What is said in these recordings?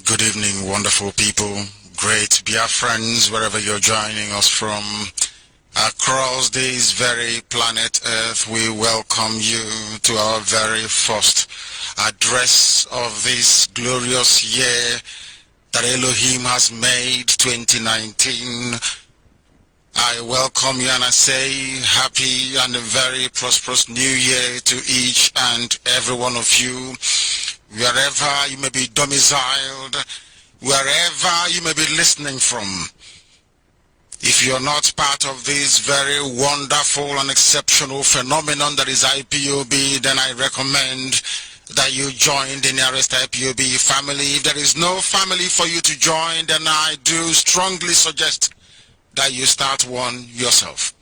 Good evening, wonderful people, great Biafrans, wherever you're joining us from. Across this very planet Earth, we welcome you to our very first address of this glorious year that Elohim has made, 2019. I welcome you and I say happy and a very prosperous new year to each and every one of you. Wherever you may be domiciled, wherever you may be listening from. If you're not part of this very wonderful and exceptional phenomenon that is IPOB, then I recommend that you join the nearest IPOB family. If there is no family for you to join, then I do strongly suggest that you start one yourself.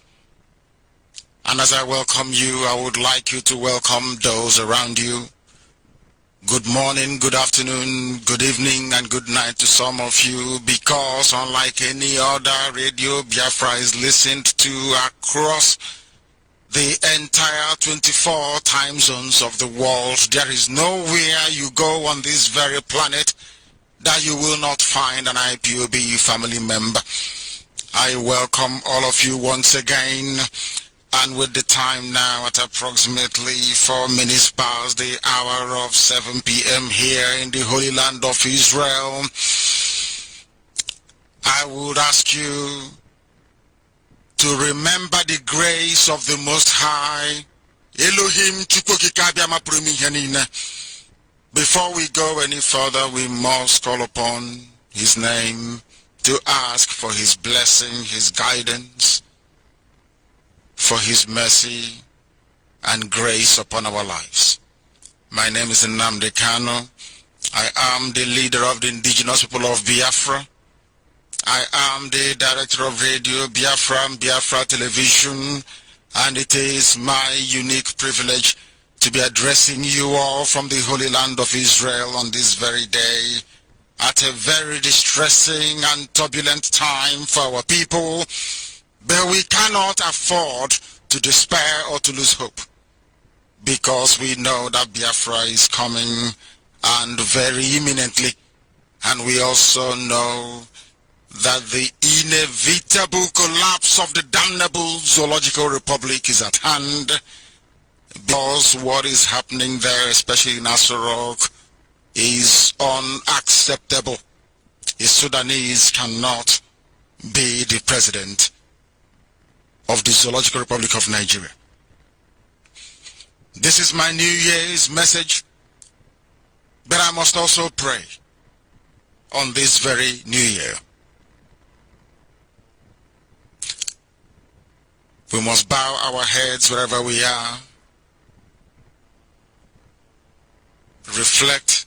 And as I welcome you, I would like you to welcome those around you. Good morning, good afternoon, good evening, and good night to some of you, because unlike any other radio, Biafra is listened to across the entire 24 time zones of the world. There is nowhere you go on this very planet that you will not find an IPOB family member. I welcome all of you once again. And with the time now at approximately 4 minutes past the hour of 7 p.m. here in the Holy Land of Israel, I would ask you to remember the grace of the Most High, Elohim. Before we go any further, we must call upon His name to ask for His blessing, His guidance, for His mercy and grace upon our lives. My name is Nnamdi Kanu. I am the leader of the Indigenous People of Biafra. I am the director of Radio Biafra and Biafra Television, and it is my unique privilege to be addressing you all from the Holy Land of Israel on this very day, at a very distressing and turbulent time for our people. But we cannot afford to despair or to lose hope, because we know that Biafra is coming, and very imminently. And we also know that the inevitable collapse of the damnable Zoological Republic is at hand, because what is happening there, especially in Asorok, is unacceptable. A Sudanese cannot be the president of the Zoological Republic of Nigeria. This is my New Year's message, but I must also pray on this very New Year. We must bow our heads wherever we are, reflect,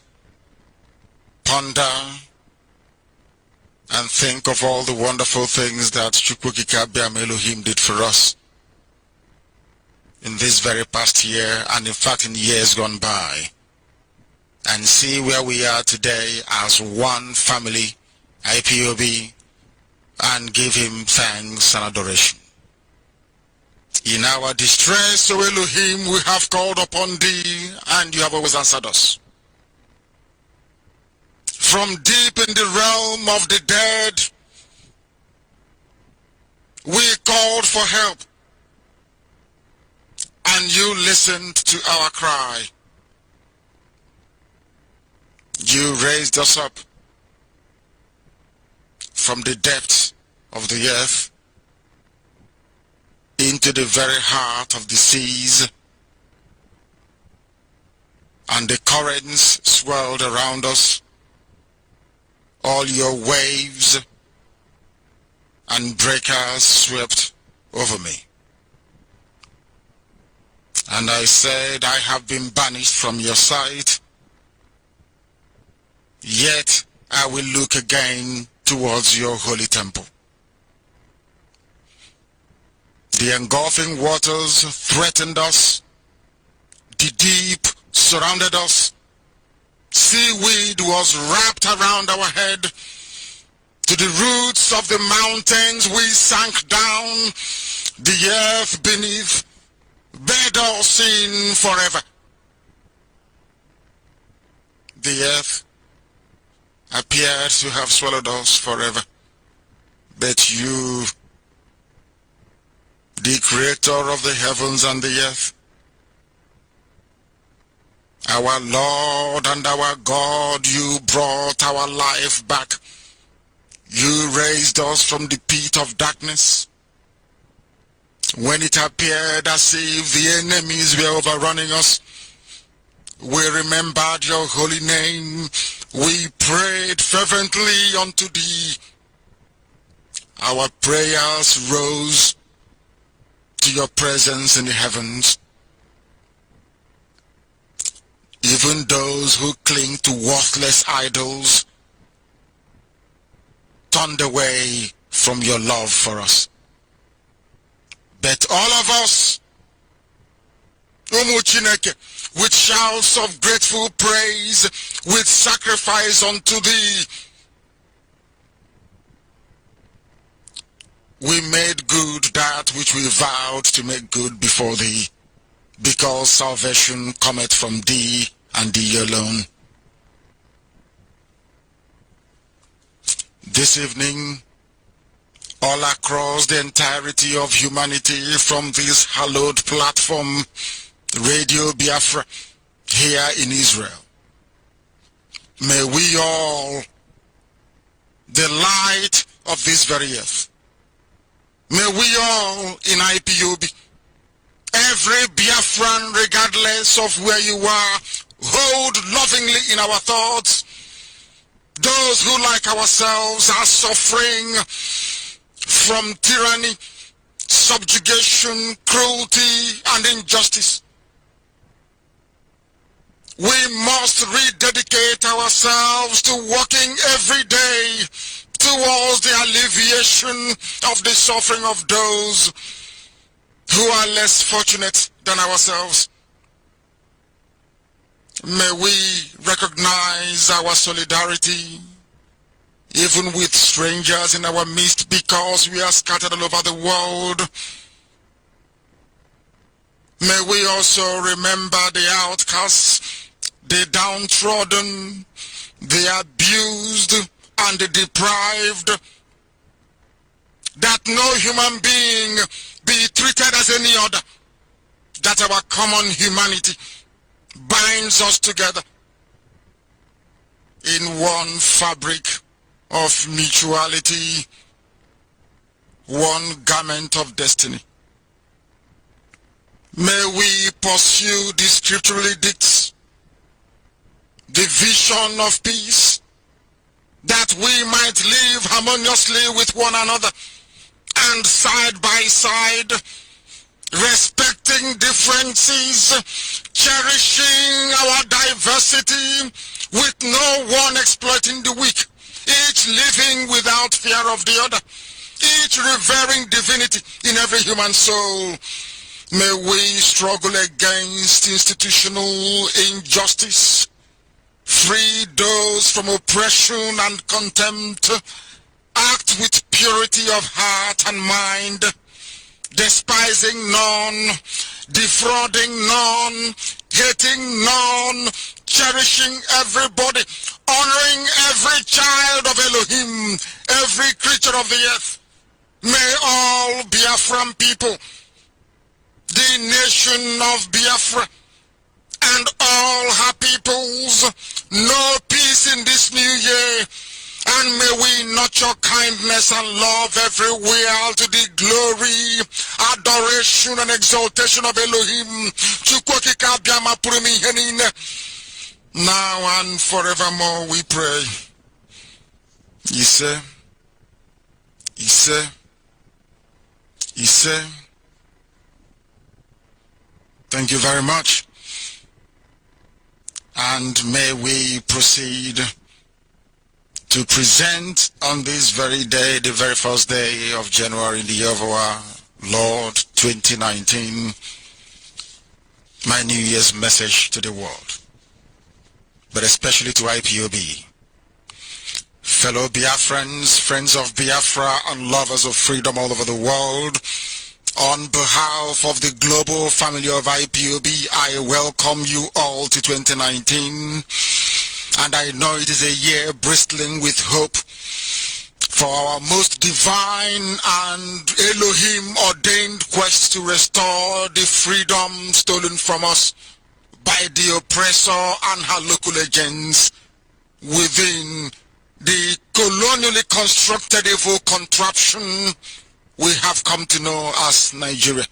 ponder, and think of all the wonderful things that Chukwukikabiam Elohim did for us in this very past year, and in fact in years gone by, and see where we are today as one family, IPOB, and give him thanks and adoration. In our distress, O Elohim, we have called upon thee, and you have always answered us. From deep in the realm of the dead, we called for help, and you listened to our cry. You raised us up from the depths of the earth into the very heart of the seas, and the currents swirled around us. All your waves and breakers swept over me. And I said, I have been banished from your sight, yet I will look again towards your holy temple. The engulfing waters threatened us, the deep surrounded us, seaweed was wrapped around our head, to the roots of the mountains we sank down, the earth beneath bed us in forever. The earth appeared to have swallowed us forever, but you, the creator of the heavens and the earth, our Lord and our God, you brought our life back. You raised us from the pit of darkness. When it appeared as if the enemies were overrunning us, we remembered your holy name. We prayed fervently unto thee. Our prayers rose to your presence in the heavens. Even those who cling to worthless idols turned away from your love for us. But all of us, with shouts of grateful praise, with sacrifice unto thee, we made good that which we vowed to make good before thee, because salvation cometh from thee and thee alone. This evening, all across the entirety of humanity, from this hallowed platform, Radio Biafra, here in Israel, may we all, the light of this very earth, may we all in IPOB, every Biafran, regardless of where you are, hold lovingly in our thoughts those who, like ourselves, are suffering from tyranny, subjugation, cruelty, and injustice. We must rededicate ourselves to working every day towards the alleviation of the suffering of those who are less fortunate than ourselves. May we recognize our solidarity even with strangers in our midst, because we are scattered all over the world. May we also remember the outcasts, the downtrodden, the abused, and the deprived, that no human being be treated as any other, that our common humanity binds us together in one fabric of mutuality, one garment of destiny. May we pursue the scriptural edicts, the vision of peace, that we might live harmoniously with one another and side by side, respecting differences, cherishing our diversity, with no one exploiting the weak, each living without fear of the other, each revering divinity in every human soul. May we struggle against institutional injustice, free those from oppression and contempt, act with purity of heart and mind, despising none, defrauding none, hating none, cherishing everybody, honoring every child of Elohim, every creature of the earth. May all Biafran people, the nation of Biafra, and all her peoples know peace in this new year, and may we nurture kindness and love everywhere to the glory, adoration, and exaltation of Elohim. Now and forevermore we pray. Ise. Thank you very much. And may we proceed to present on this very day, the very first day of January in the year of our Lord 2019, my New Year's message to the world, but especially to IPOB. Fellow Biafrans, friends of Biafra, and lovers of freedom all over the world, on behalf of the global family of IPOB, I welcome you all to 2019. And I know it is a year bristling with hope for our most divine and Elohim-ordained quest to restore the freedom stolen from us by the oppressor and her local agents within the colonially constructed evil contraption we have come to know as Nigeria.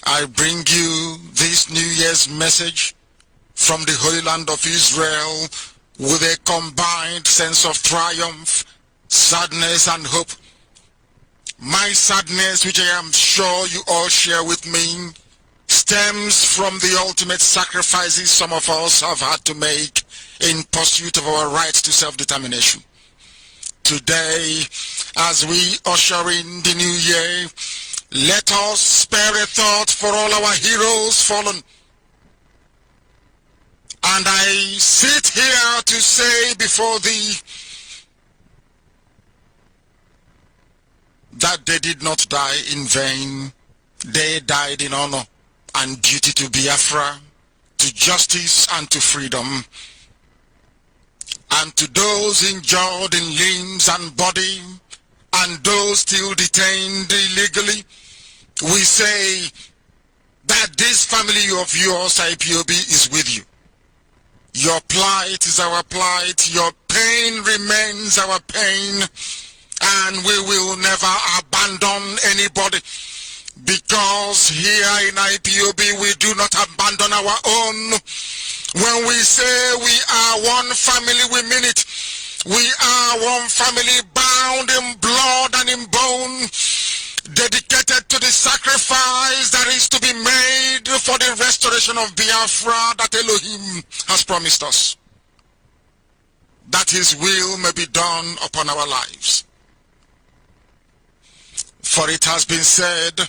I bring you this New Year's message from the Holy Land of Israel with a combined sense of triumph, sadness, and hope. My sadness, which I am sure you all share with me, stems from the ultimate sacrifices some of us have had to make in pursuit of our right to self-determination. Today, as we usher in the new year, let us spare a thought for all our heroes fallen. And I sit here to say before thee that they did not die in vain. They died in honor and duty to Biafra, to justice, and to freedom. And to those injured in limbs and body, and those still detained illegally, we say that this family of yours, IPOB, is with you. Your plight is our plight, your pain remains our pain, and we will never abandon anybody, because here in IPOB we do not abandon our own. When we say we are one family, we mean it. We are one family bound in blood and in bone, dedicated to the sacrifice that is to be made for the restoration of Biafra that Elohim has promised us, that his will may be done upon our lives. For it has been said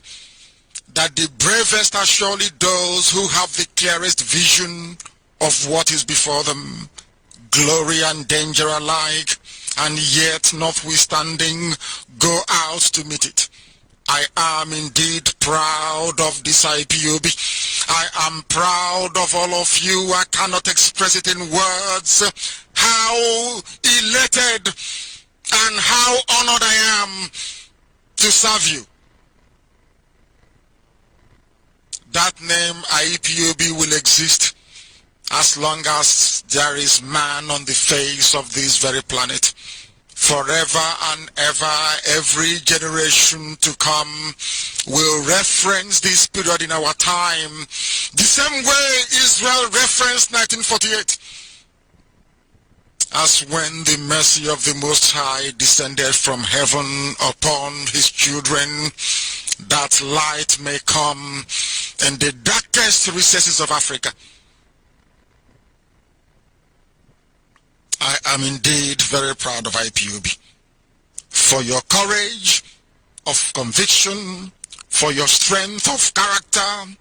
that the bravest are surely those who have the clearest vision of what is before them, glory and danger alike, and yet notwithstanding go out to meet it. I am indeed proud of this IPOB. I am proud of all of you. I cannot express it in words how elated and how honored I am to serve you. That name IPOB will exist as long as there is man on the face of this very planet. Forever and ever, every generation to come will reference this period in our time the same way Israel referenced 1948, as when the mercy of the Most High descended from heaven upon his children, that light may come in the darkest recesses of Africa. I am indeed very proud of IPOB for your courage of conviction, for your strength of character,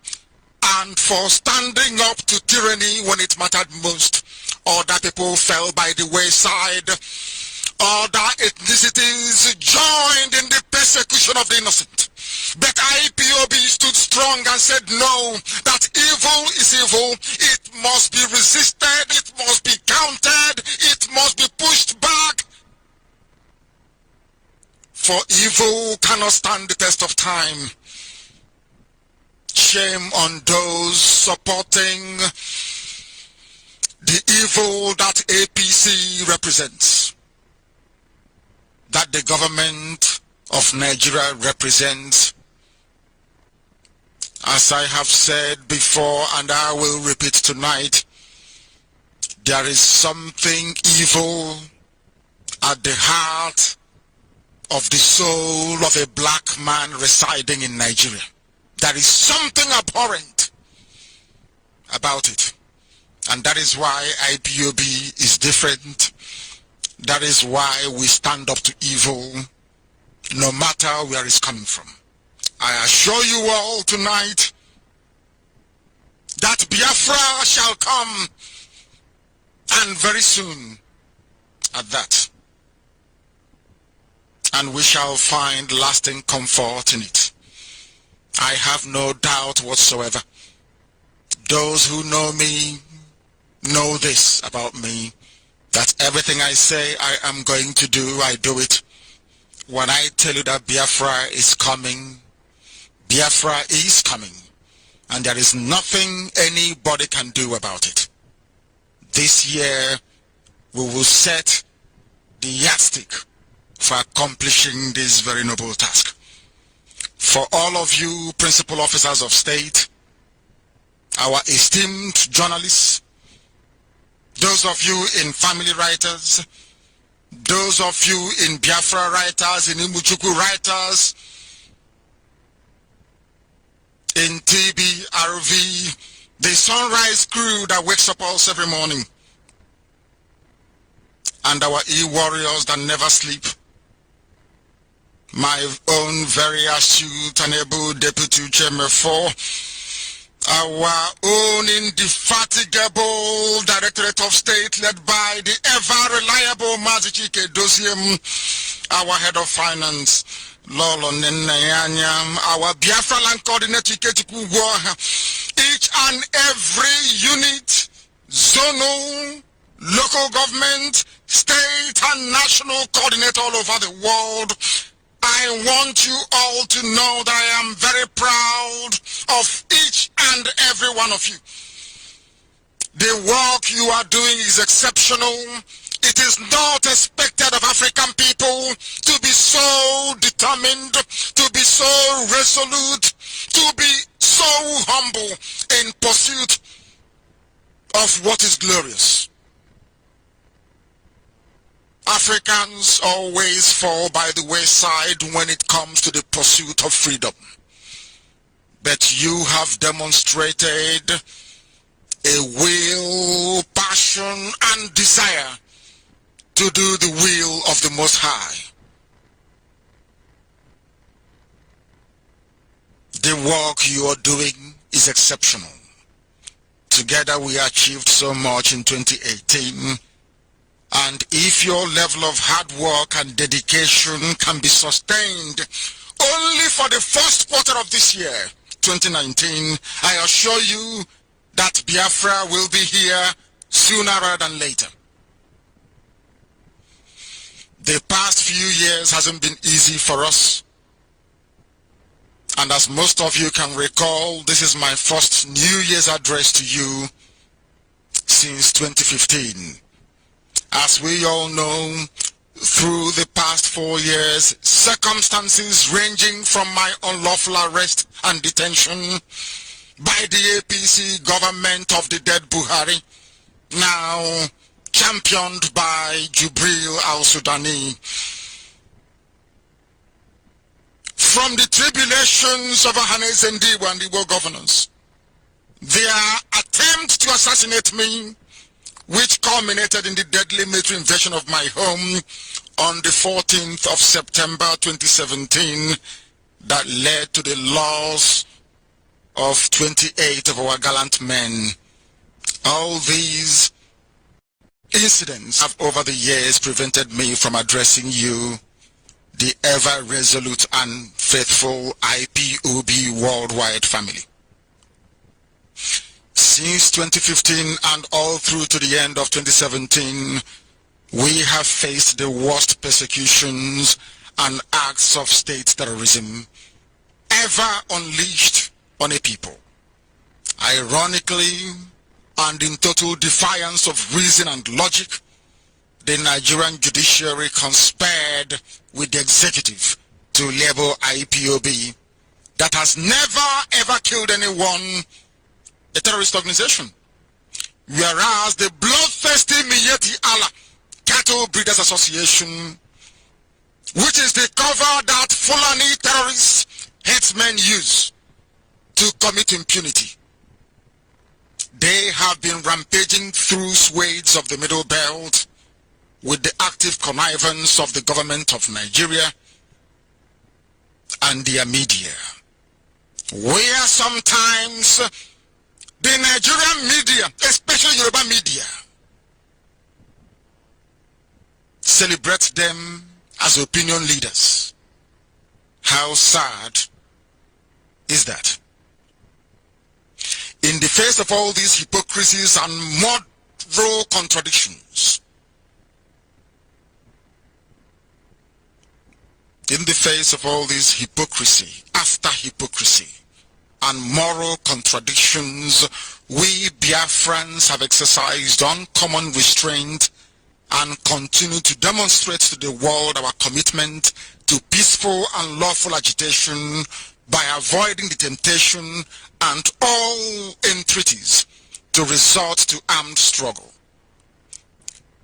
and for standing up to tyranny when it mattered most. Other people fell by the wayside. Other ethnicities joined in the persecution of the innocent. But IPOB stood strong and said no, that evil is evil. It must be resisted, it must be countered, it must be pushed back. For evil cannot stand the test of time. Shame on those supporting the evil that APC represents, that the government of Nigeria represents. As I have said before, and I will repeat tonight, there is something evil at the heart of the soul of a black man residing in Nigeria. There is something abhorrent about it. And that is why IPOB is different. That is why we stand up to evil, no matter where it's coming from. I assure you all tonight that Biafra shall come, and very soon at that. And we shall find lasting comfort in it. I have no doubt whatsoever. Those who know me know this about me, that everything I say I am going to do, I do it. When I tell you that Biafra is coming, Biafra is coming, and there is nothing anybody can do about it. This year, we will set the yardstick for accomplishing this very noble task. For all of you principal officers of state, our esteemed journalists, those of you in family writers, those of you in Biafra writers, in Imuchuku writers, in TBRV, the sunrise crew that wakes up us every morning, and our e-warriors that never sleep, my own very astute and able Deputy Chairman for our own indefatigable Directorate of State led by the ever-reliable Mazichike Dosiem, our Head of Finance, Lolo Nenayanyam, our Biafra Land Coordinator, each and every unit, zonal, local government, state and national coordinator all over the world, I want you all to know that I am very proud of each and every one of you. The work you are doing is exceptional. It is not expected of African people to be so determined, to be so resolute, to be so humble in pursuit of what is glorious. Africans always fall by the wayside when it comes to the pursuit of freedom. But you have demonstrated a will, passion, and desire to do the will of the Most High. The work you are doing is exceptional. Together we achieved so much in 2018. And if your level of hard work and dedication can be sustained only for the first quarter of this year, 2019, I assure you that Biafra will be here sooner rather than later. The past few years hasn't been easy for us. And as most of you can recall, this is my first New Year's address to you since 2015. As we all know, through the past 4 years, circumstances ranging from my unlawful arrest and detention by the APC government of the dead Buhari, now championed by Jubril al-Sudani, from the tribulations of Ahane Zendiwa and Igbo governance, their attempt to assassinate me, which culminated in the deadly military invasion of my home on the 14th of September 2017, that led to the loss of 28 of our gallant men. All these incidents have over the years prevented me from addressing you, the ever-resolute and faithful IPOB worldwide family. Since 2015 and all through to the end of 2017, we have faced the worst persecutions and acts of state terrorism ever unleashed on a people. Ironically, and in total defiance of reason and logic, the Nigerian judiciary conspired with the executive to label IPOB, that has never ever killed anyone, a terrorist organization. Whereas the bloodthirsty Miyetti Allah Cattle Breeders Association, which is the cover that Fulani terrorists, headsmen use to commit impunity, they have been rampaging through swathes of the Middle Belt with the active connivance of the government of Nigeria and their media, where sometimes the Nigerian media, especially Yoruba media, celebrate them as opinion leaders. How sad is that? In the face of all these hypocrisies and moral contradictions, in the face of all this hypocrisy after hypocrisy and moral contradictions, we Biafrans have exercised uncommon restraint and continue to demonstrate to the world our commitment to peaceful and lawful agitation by avoiding the temptation and all entreaties to resort to armed struggle.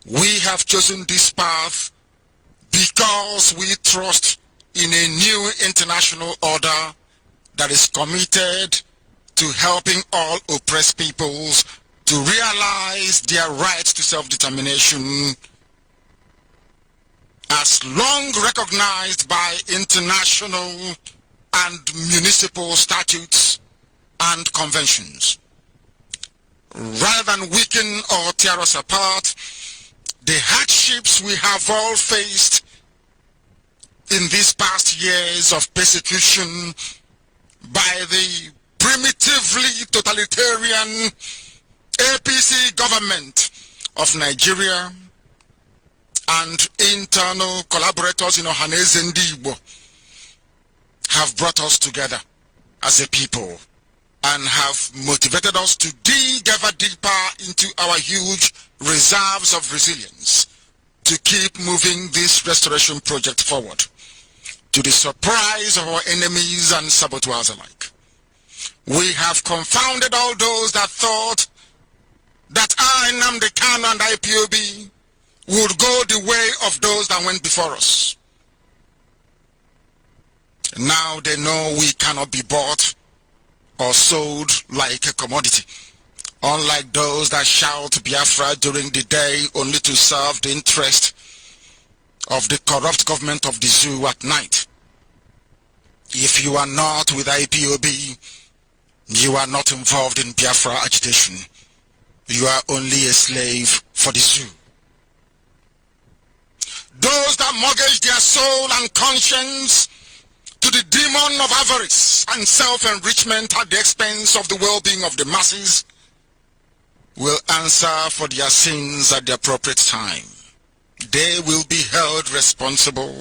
We have chosen this path because we trust in a new international order that is committed to helping all oppressed peoples to realize their right to self-determination as long recognized by international and municipal statutes and conventions. Rather than weaken or tear us apart, the hardships we have all faced in these past years of persecution by the primitively totalitarian APC government of Nigeria and internal collaborators in Ohaneze Ndigbo have brought us together as a people and have motivated us to dig ever deeper into our huge reserves of resilience to keep moving this restoration project forward, to the surprise of our enemies and saboteurs alike. We have confounded all those that thought that I, Nnamdi Kanu, and IPOB would go the way of those that went before us. Now they know we cannot be bought or sold like a commodity, unlike those that shout Biafra during the day only to serve the interest of the corrupt government of the zoo at night. If you are not with IPOB, you are not involved in Biafra agitation. You are only a slave for the zoo. Those that mortgage their soul and conscience to the demon of avarice and self-enrichment at the expense of the well-being of the masses will answer for their sins at the appropriate time. They will be held responsible.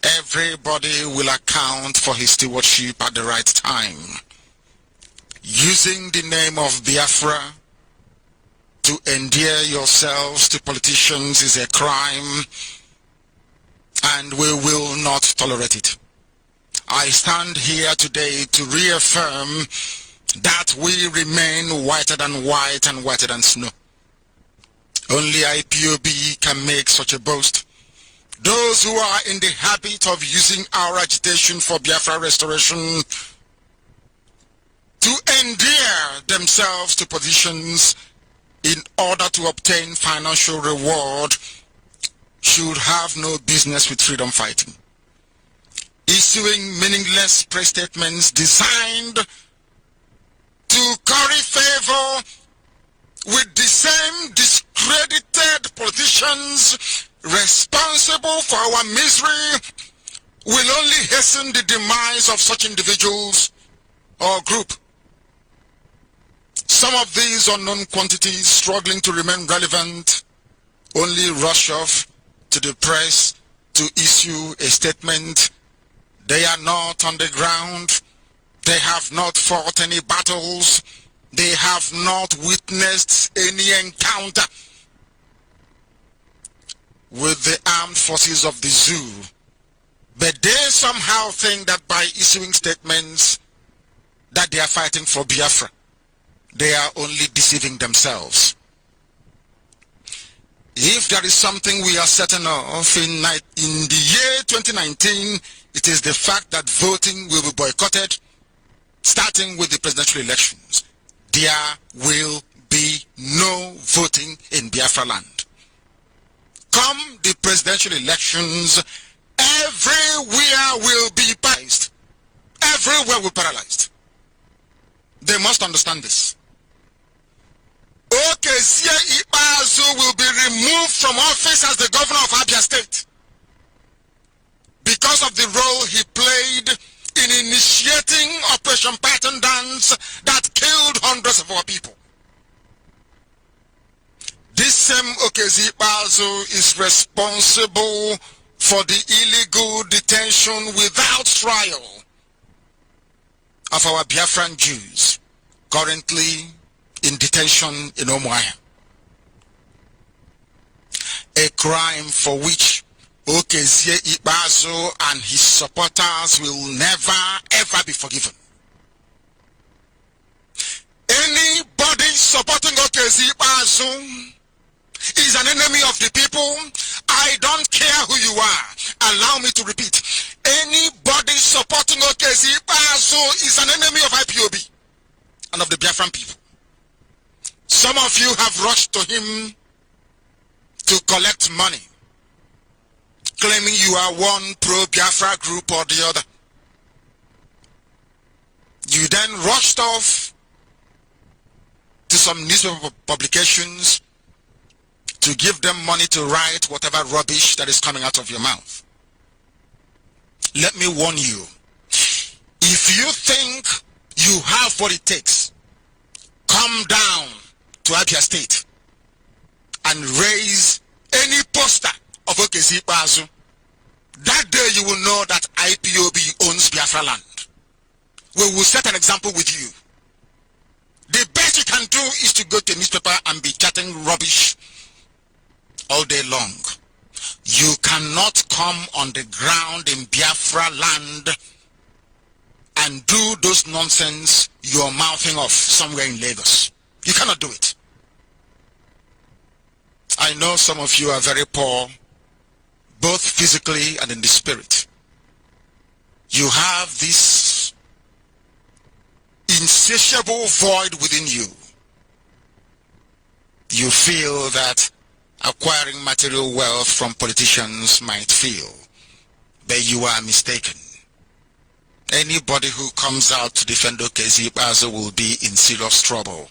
Everybody will account for his stewardship at the right time. Using the name of Biafra to endear yourselves to politicians is a crime, and we will not tolerate it. I stand here today to reaffirm that we remain whiter than white and whiter than snow. Only IPOB can make such a boast. Those who are in the habit of using our agitation for Biafra restoration to endear themselves to positions in order to obtain financial reward should have no business with freedom fighting. Issuing meaningless press statements designed to curry favor with the same discredited politicians responsible for our misery will only hasten the demise of such individuals or group. Some of these unknown quantities struggling to remain relevant only rush off to the press to issue a statement. They are not on the ground. They have not fought any battles. They have not witnessed any encounter with the armed forces of the zoo. But they somehow think that by issuing statements that they are fighting for Biafra, they are only deceiving themselves. If there is something we are certain of in the year 2019, it is the fact that voting will be boycotted, starting with the presidential elections. There will be no voting in Biafra land. Come the presidential elections, everywhere will be paralyzed. Everywhere will be paralyzed. They must understand this. Okezie Ikpeazu will be removed from office as the governor of Abia State because of the role he played in initiating Operation Pattern Dance that killed hundreds of our people. This same Okezie Ikpeazu is responsible for the illegal detention without trial of our Biafran Jews currently in detention in Umuahia. A crime for which Okezie Ikpeazu and his supporters will never ever be forgiven. Anybody supporting Okezie Ikpeazu is an enemy of the people. I don't care who you are. Allow me to repeat. Anybody supporting Okezie Ikpeazu is an enemy of IPOB and of the Biafran people. Some of you have rushed to him to collect money, claiming you are one pro-Biafra group or the other. You then rushed off to some newspaper publications to give them money to write whatever rubbish that is coming out of your mouth. Let me warn you, if you think you have what it takes, come down to Abia State and raise any poster of Okezie Ikpeazu. That day you will know that IPOB owns Biafra land. We will set an example with you. The best you can do is to go to a newspaper and be chatting rubbish all day long. You cannot come on the ground in Biafra land and do those nonsense you're mouthing off somewhere in Lagos. You cannot do it. I know some of you are very poor, both physically and in the spirit. You have this insatiable void within you. You feel that acquiring material wealth from politicians might feel, but you are mistaken. Anybody who comes out to defend Okezie Ikpeazu will be in serious trouble,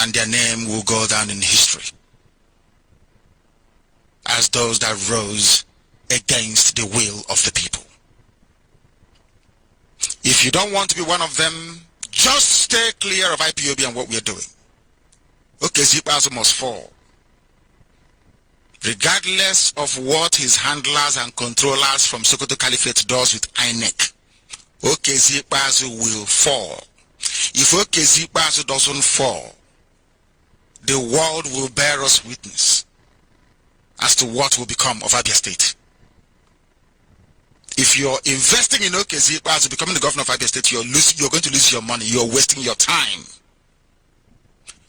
and their name will go down in history as those that rose against the will of the people. If you don't want to be one of them, just stay clear of IPOB and what we are doing. Okezie Ikpeazu must fall. Regardless of what his handlers and controllers from Sokoto Caliphate does with INEC, Okezie Ikpeazu will fall. If Okezie Ikpeazu doesn't fall, the world will bear us witness as to what will become of Abia State. If you're investing in Okezie Ikpeazu becoming the governor of Abia State, you're going to lose your money. You're wasting your time.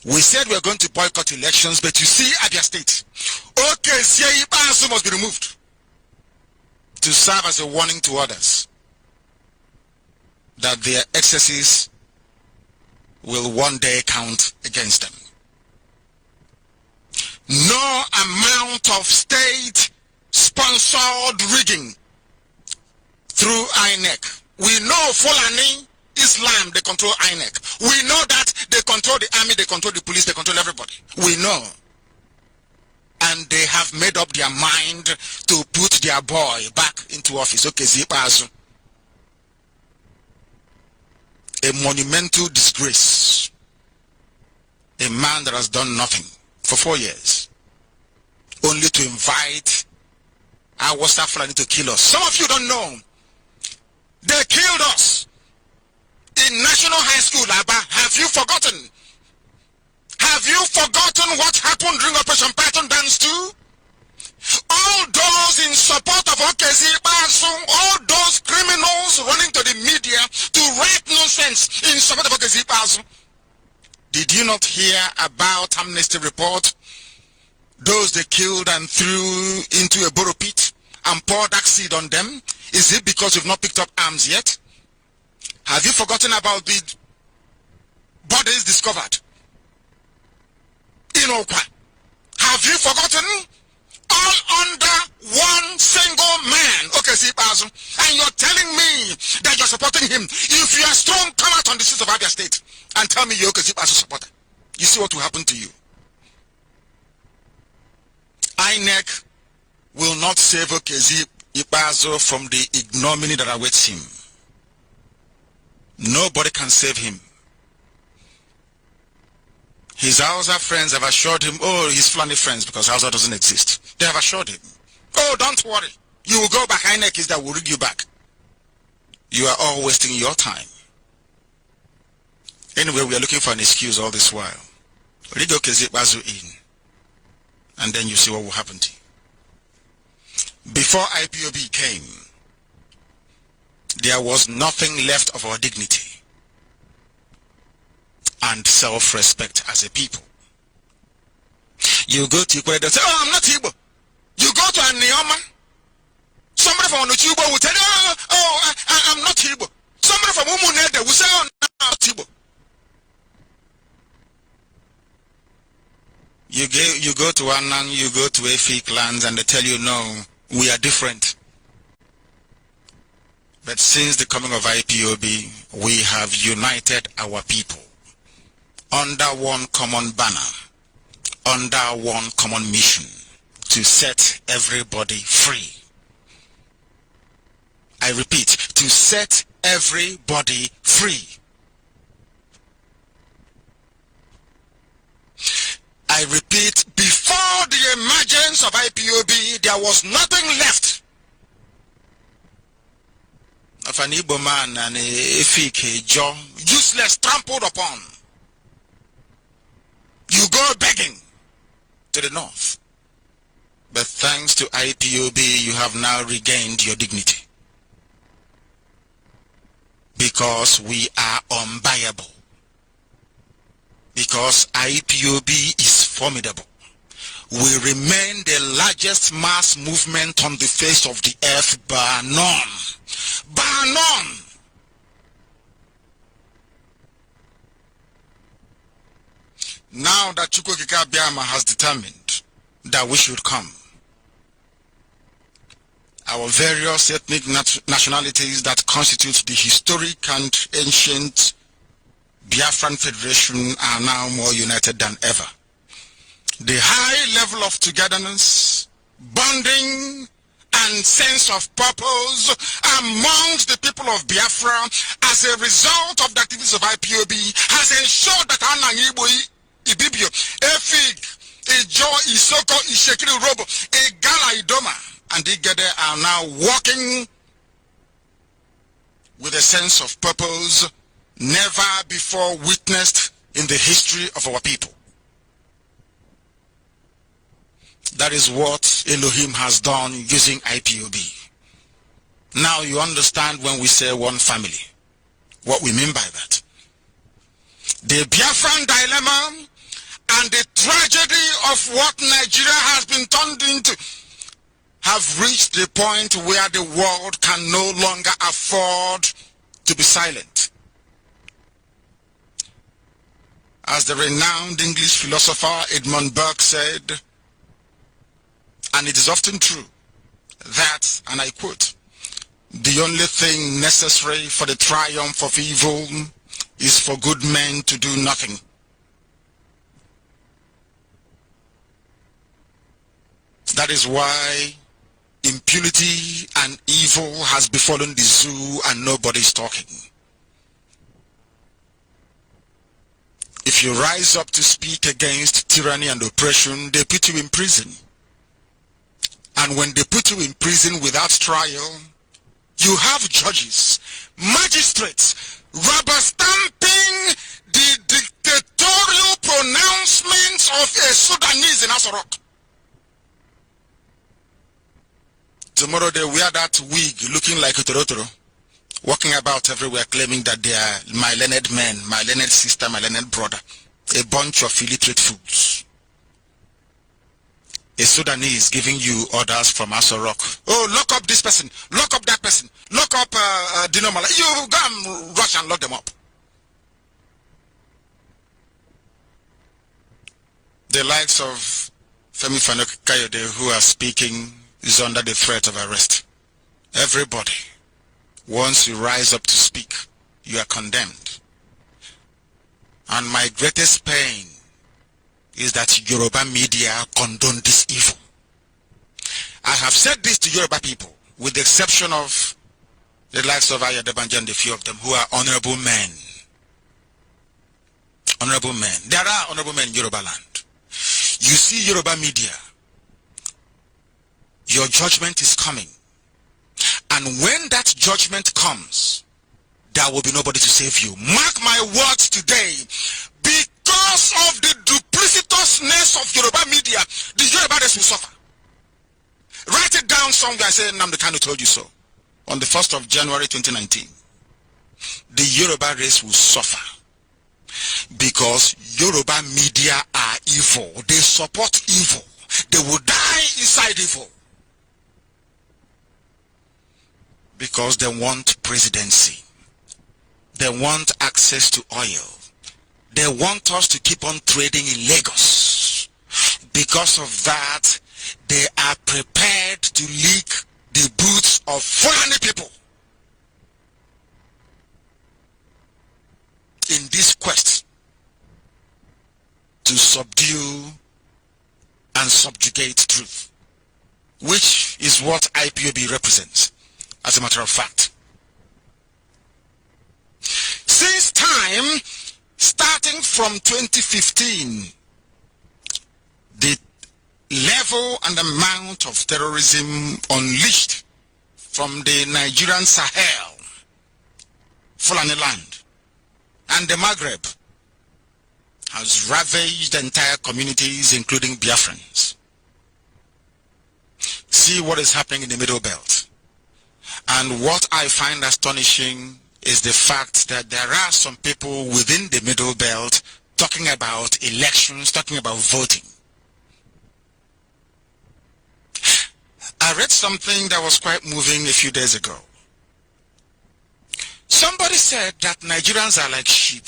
We said we're going to boycott elections, but you see Abia State, Okezie Ikpeazu must be removed to serve as a warning to others that their excesses will one day count against them. No amount of state-sponsored rigging through INEC. We know Fulani Islam, they control INEC. We know that they control the army, they control the police, they control everybody. We know. And they have made up their mind to put their boy back into office. Okay, Zipazu. A monumental disgrace. A man that has done nothing for 4 years. Only to invite our Fulani to kill us. Some of you don't know. They killed us in National High School, Abba. Have you forgotten? Have you forgotten what happened during Operation Python Dance 2? All those in support of Okezi Basu, all those criminals running to the media to write nonsense in support of Okezi Basu. Did you not hear about Amnesty report? Those they killed and threw into a borrow pit and poured acid on them? Is it because you've not picked up arms yet? Have you forgotten about the bodies discovered in Okwa? Have you forgotten? All under one single man. Okay, see, Basu. And you're telling me that you're supporting him. If you are strong, come out on the streets of Abia State and tell me you're Okezi Basu supporter. You see what will happen to you. INEC will not save Okezi Basu from the ignominy that awaits him. Nobody can save him. His Hausa friends have assured him, oh, his Fulani friends, because Hausa doesn't exist. They have assured him, oh, don't worry. You will go back. INEC is that will rig you back. You are all wasting your time. Anyway, we are looking for an excuse all this while. Rig Okezi Basu in. And then you see what will happen to you. Before IPOB came, there was nothing left of our dignity and self-respect as a people. You go to Igbo, they say, oh, I'm not Igbo. You go to Anioma, somebody from Onuchubo will tell you, oh, I'm not Igbo. Somebody from Umunede will say, oh, I'm not Igbo. You go to Anang, you go to Efik lands, and they tell you, no, we are different. But since the coming of IPOB, we have united our people under one common banner, under one common mission, to set everybody free. I repeat, to set everybody free. I repeat, before the emergence of IPOB, there was nothing left of an Igbo man and a Efik, a Joe, useless, trampled upon. You go begging to the north. But thanks to IPOB, you have now regained your dignity. Because we are unbuyable. Because IPOB is formidable. We remain the largest mass movement on the face of the earth, bar none. Bar none. Now that Chukwuka Biama has determined that we should come, our various ethnic nationalities that constitute the historic and ancient Biafran Federation are now more united than ever. The high level of togetherness, bonding, and sense of purpose amongst the people of Biafra as a result of the activities of IPOB has ensured that Anang Ibibio, Efik, Ijo, Isoko, Ishekiri Robo, Igala Idoma, and Igede are now walking with a sense of purpose never before witnessed in the history of our people. That is what Elohim has done using IPOB. Now you understand when we say one family, what we mean by that. The Biafran dilemma and the tragedy of what Nigeria has been turned into have reached the point where the world can no longer afford to be silent. As the renowned English philosopher Edmund Burke said, and it is often true, that, and I quote, The only thing necessary for the triumph of evil is for good men to do nothing. That is why impunity and evil has befallen the zoo and nobody's talking. If you rise up to speak against tyranny and oppression, they put you in prison. And when they put you in prison without trial, you have judges, magistrates, rubber stamping the dictatorial pronouncements of a Sudanese in Asorok. Tomorrow they wear that wig looking like a torotoro, walking about everywhere claiming that they are my learned man, my learned sister, my learned brother. A bunch of illiterate fools. A Sudanese giving you orders from Asorok. Oh, lock up this person, lock up that person, lock up Dinomala. You go and rush and lock them up. The likes of Femi Kayode, who are speaking, is under the threat of arrest. Everybody, once you rise up to speak, you are condemned. And my greatest pain is that Yoruba media condone this evil. I have said this to Yoruba people, with the exception of the likes of Ayadebanji and a few of them who are honorable men. Honorable men. There are honorable men in Yoruba land. You see Yoruba media, your judgment is coming. And when that judgment comes, there will be nobody to save you. Mark my words today. Because of the duplicitousness of Yoruba media, the Yoruba race will suffer. Write it down somewhere. I say Nnamdi Kanu told you so. On the 1st of January 2019. The Yoruba race will suffer. Because Yoruba media are evil. They support evil. They will die inside evil. Because they want presidency. They want access to oil. They want us to keep on trading in Lagos. Because of that, they are prepared to lick the boots of Fulani people. In this quest to subdue and subjugate truth, which is what IPOB represents, as a matter of fact. Since time, starting from 2015, the level and amount of terrorism unleashed from the Nigerian Sahel, Fulani land, and the Maghreb has ravaged entire communities, including Biafrans. See what is happening in the Middle Belt. And what I find astonishing is the fact that there are some people within the Middle Belt talking about elections, talking about voting. I read something that was quite moving a few days ago. Somebody said that Nigerians are like sheep.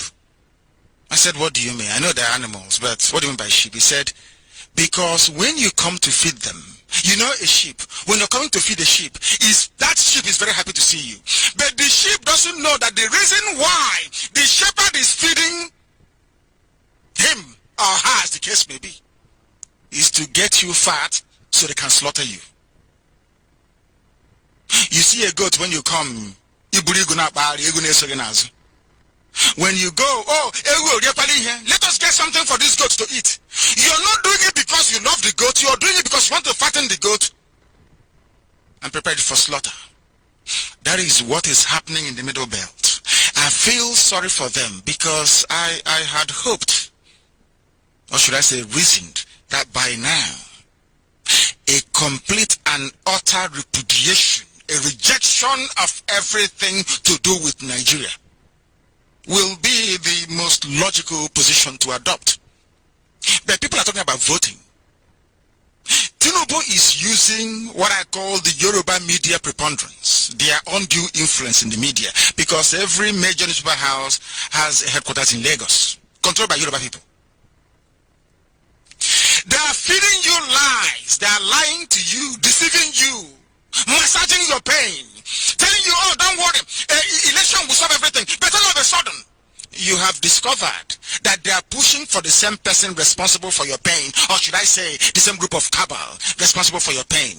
I said, what do you mean? I know they're animals, but what do you mean by sheep? He said, because when you come to feed them, you know a sheep, when you're coming to feed a sheep, that sheep is very happy to see you. But the sheep doesn't know that the reason why the shepherd is feeding him or her, as the case may be, is to get you fat so they can slaughter you. You see a goat when you come, when you go, let us get something for this goat to eat. You're not doing it because you love the goat. You're doing it because you want to fatten the goat and prepare it for slaughter. That is what is happening in the Middle Belt. I feel sorry for them because I had hoped, or should I say reasoned, that by now a complete and utter repudiation, a rejection of everything to do with Nigeria will be the most logical position to adopt. But people are talking about voting. Tinubu is using what I call the Yoruba media preponderance, their undue influence in the media, because every major newspaper house has a headquarters in Lagos, controlled by Yoruba people. They are feeding you lies. They are lying to you, deceiving you, massaging your pain, telling you, oh, don't worry, election will solve everything. But all of a sudden, you have discovered that they are pushing for the same person responsible for your pain, or should I say, the same group of cabal responsible for your pain.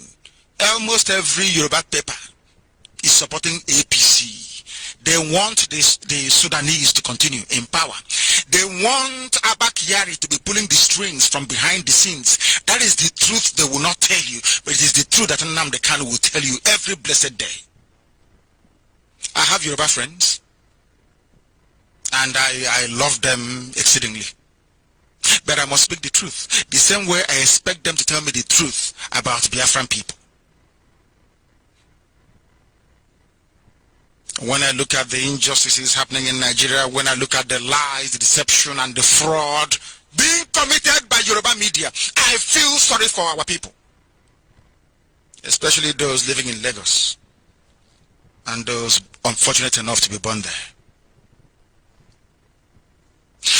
Almost every Yoruba paper is supporting APC. They want the Sudanese to continue in power. They want Abba Kyari to be pulling the strings from behind the scenes. That is the truth they will not tell you, but it is the truth that Nnamdi Kanu will tell you every blessed day. I have Yoruba friends, and I love them exceedingly. But I must speak the truth, the same way I expect them to tell me the truth about Biafran people. When I look at the injustices happening in Nigeria, when I look at the lies, the deception, and the fraud being committed by Yoruba media, I feel sorry for our people, especially those living in Lagos and those unfortunate enough to be born there.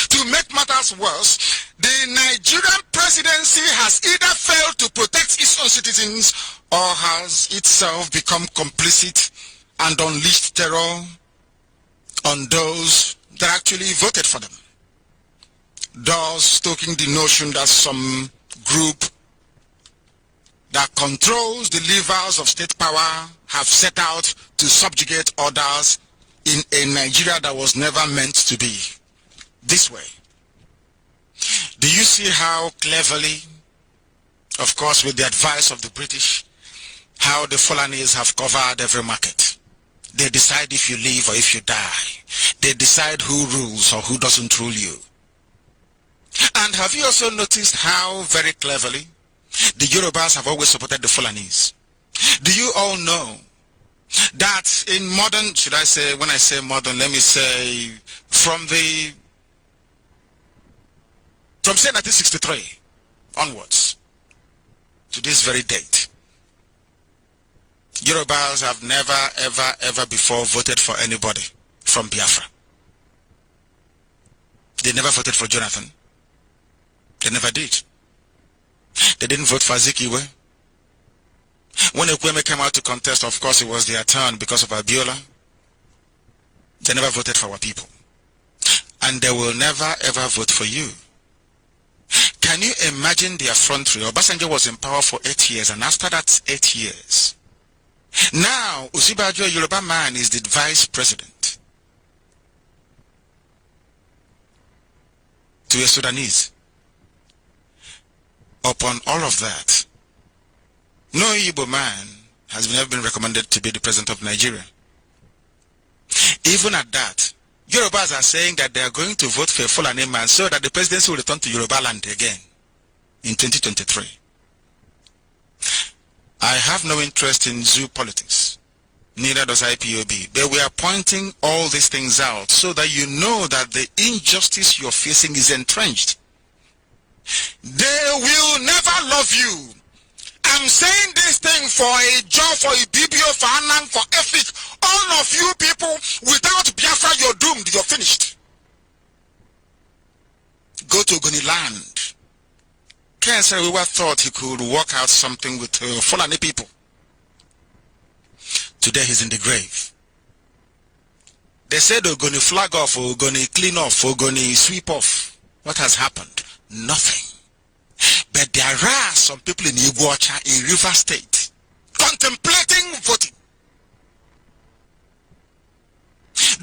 To make matters worse, the Nigerian presidency has either failed to protect its own citizens or has itself become complicit and unleashed terror on those that actually voted for them, thus stoking the notion that some group that controls the levers of state power have set out to subjugate others in a Nigeria that was never meant to be this way. Do you see how cleverly, of course with the advice of the British, how the Fulanis have covered every market? They decide if you live or if you die. They decide who rules or who doesn't rule you. And have you also noticed how very cleverly the Yorubas have always supported the Fulanis? Do you all know that in modern, should I say, when I say modern, let me say from say 1963 onwards to this very date, Yorubas have never, ever before voted for anybody from Biafra. They never voted for Jonathan. They never did. They didn't vote for Azikiwe. When Ekweme came out to contest, of course, it was their turn because of Abiola. They never voted for our people. And they will never, ever vote for you. Can you imagine the effrontery? Obasanjo was in power for 8 years, and after that 8 years, now Usibajo, a Yoruba man, is the vice president to a Sudanese. Upon all of that, no Igbo man has never been recommended to be the president of Nigeria. Even at that, Yorubas are saying that they are going to vote for a Fulani man so that the presidency will return to Yoruba land again in 2023. I have no interest in zoo politics, neither does IPOB, but we are pointing all these things out so that you know that the injustice you're facing is entrenched. They will never love you. I'm saying this thing for a job, for a BBO, for Anang, for Efik. All of you people, without Biafra, you're doomed, you're finished. Go to Ogoni land. Ken Seriwa thought he could work out something with Fulani people. Today he's in the grave. They said Ogoni flag off, Ogoni clean off, Ogoni sweep off. What has happened? Nothing. But there are some people in Iguacha, in River State, contemplating voting.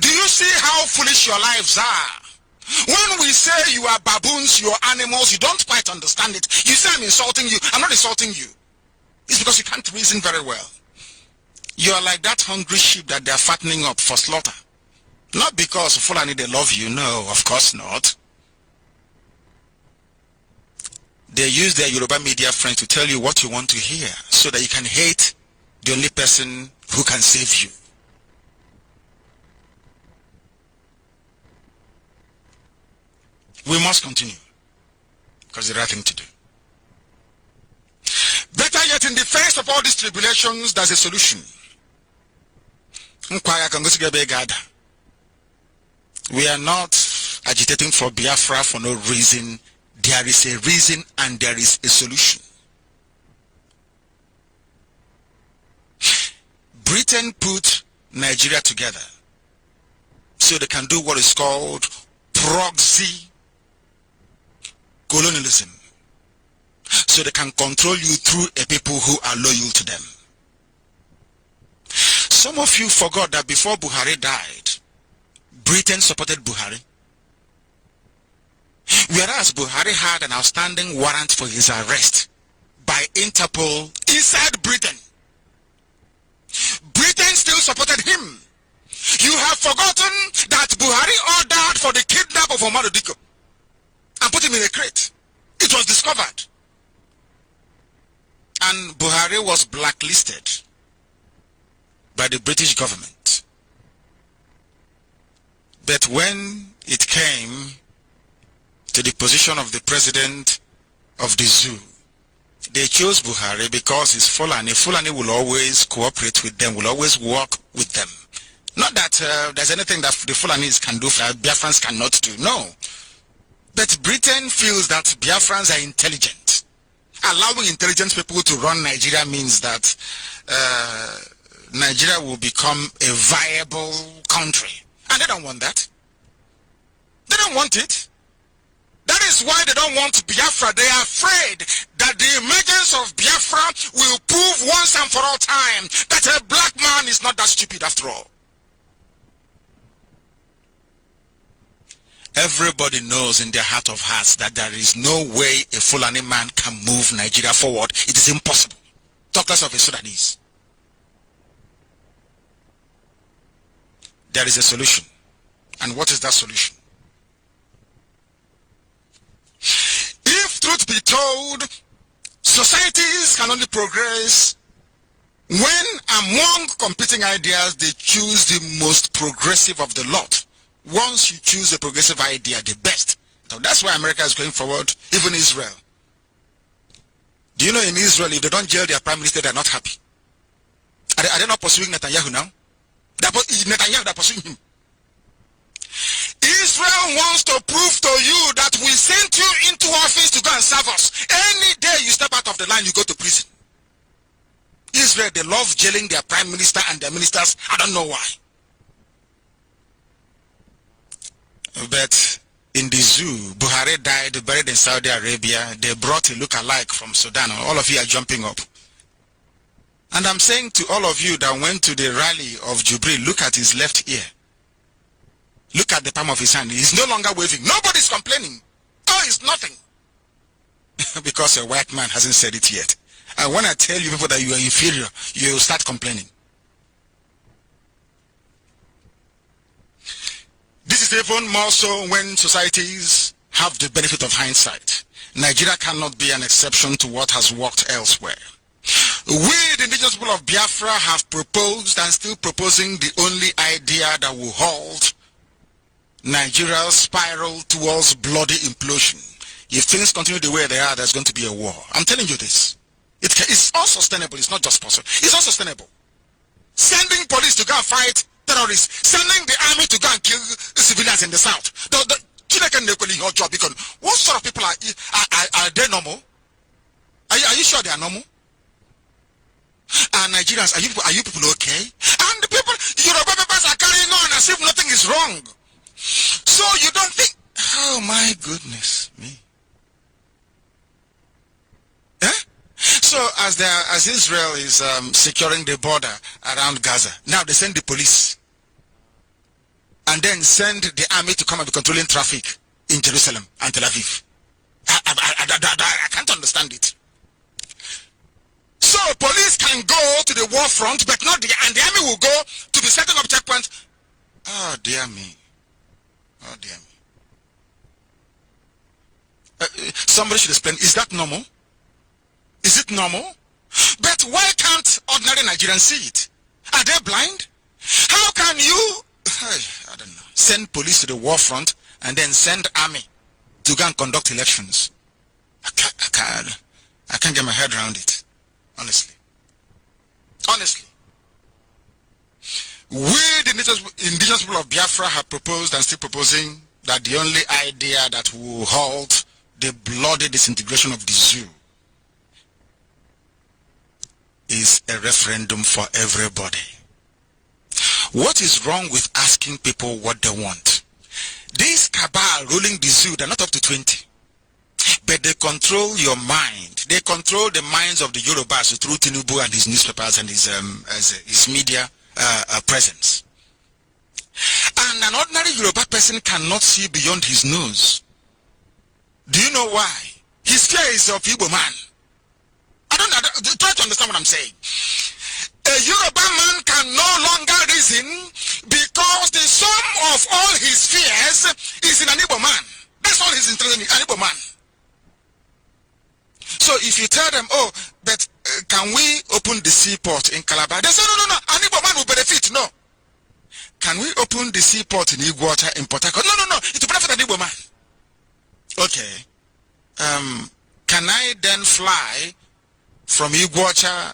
Do you see how foolish your lives are? When we say you are baboons, you are animals, you don't quite understand it. You say I'm insulting you. I'm not insulting you. It's because you can't reason very well. You are like that hungry sheep that they are fattening up for slaughter. Not because Fulani they love you. No, of course not. They use their Yoruba media friends to tell you what you want to hear so that you can hate the only person who can save you. We must continue because there's nothing to do. Better yet, in the face of all these tribulations, there's a solution. We are not agitating for Biafra for no reason. There is a reason and there is a solution. Britain put Nigeria together so they can do what is called proxy colonialism. So they can control you through a people who are loyal to them. Some of you forgot that before Buhari died, Britain supported Buhari. Whereas Buhari had an outstanding warrant for his arrest by Interpol inside Britain. Britain still supported him. You have forgotten that Buhari ordered for the kidnap of Omar Diko and put him in a crate. It was discovered. And Buhari was blacklisted by the British government. But when it came to the position of the president of the zoo, they chose Buhari because he's Fulani. Fulani will always cooperate with them, will always work with them. Not that there's anything that the Fulanis can do that Biafrans cannot do, no. But Britain feels that Biafrans are intelligent. Allowing intelligent people to run Nigeria means that Nigeria will become a viable country. And they don't want that. They don't want it. That is why they don't want Biafra. They are afraid that the emergence of Biafra will prove once and for all time that a black man is not that stupid after all. Everybody knows in their heart of hearts that there is no way a Fulani man can move Nigeria forward. It is impossible. Talk less of a Sudanese. There is a solution. And what is that solution? If truth be told, societies can only progress when among competing ideas they choose the most progressive of the lot. Once you choose a progressive idea, the best. So that's why America is going forward, even Israel. Do you know in Israel, if they don't jail their prime minister, they're not happy. Are they not pursuing Netanyahu now? Netanyahu, they're pursuing him. Israel wants to prove to you that we sent you into office to go and serve us. Any day you step out of the line, you go to prison. Israel, they love jailing their prime minister and their ministers. I don't know why. But in the zoo, Buhari died, buried in Saudi Arabia. They brought a look-alike from Sudan. All of you are jumping up. And I'm saying to all of you that went to the rally of Jubilee, look at his left ear. Look at the palm of his hand. He's no longer waving. Nobody's complaining. Oh, it's nothing. Because a white man hasn't said it yet. And when I tell you people that you are inferior, you will start complaining. This is even more so when societies have the benefit of hindsight. Nigeria cannot be an exception to what has worked elsewhere. We, the indigenous people of Biafra, have proposed and still proposing the only idea that will halt Nigeria's spiral towards bloody implosion. If things continue the way they are, there's going to be a war. I'm telling you this. It's unsustainable. It's not just possible. It's unsustainable. Sending police to go and fight terrorists, sending the army to go and kill civilians in the south. What sort of people are they normal? Are you sure they are normal? And Nigerians, are you people okay? And the people, Yoruba papers are carrying on as if nothing is wrong. So you don't think, oh my goodness me. Eh? So as Israel is securing the border around Gaza, now they send the police and then send the army to come and be controlling traffic in Jerusalem and Tel Aviv. I can't understand it. So police can go to the war front, but not and the army will go to be setting up checkpoints. Oh dear me. Oh dear me. Somebody should explain, is that normal? Is it normal? But why can't ordinary Nigerians see it? Are they blind? How can you, I don't know, send police to the war front and then send army to go and conduct elections? I can't get my head around it, honestly. Honestly. We, the indigenous people of Biafra, have proposed and still proposing that the only idea that will halt the bloody disintegration of the zoo is a referendum for everybody. What is wrong with asking people what they want? This cabal ruling the zoo, they're not up to 20. But they control your mind. They control the minds of the Yorubas through Tinubu and his newspapers and his media presence. And an ordinary Yoruba person cannot see beyond his nose. Do you know why? His fear is of Igbo man. I don't try to understand what I'm saying. A Yoruba man can no longer reason because the sum of all his fears is in an Igbo man. That's all he's interested in, an Igbo man. So if you tell them, oh, but can we open the seaport in Calabar? They say, no, an Igbo man will benefit. No. Can we open the seaport in Iguacha in Port Harcourt? No, it will benefit an Igbo man. Okay. Can I then fly from Iguacha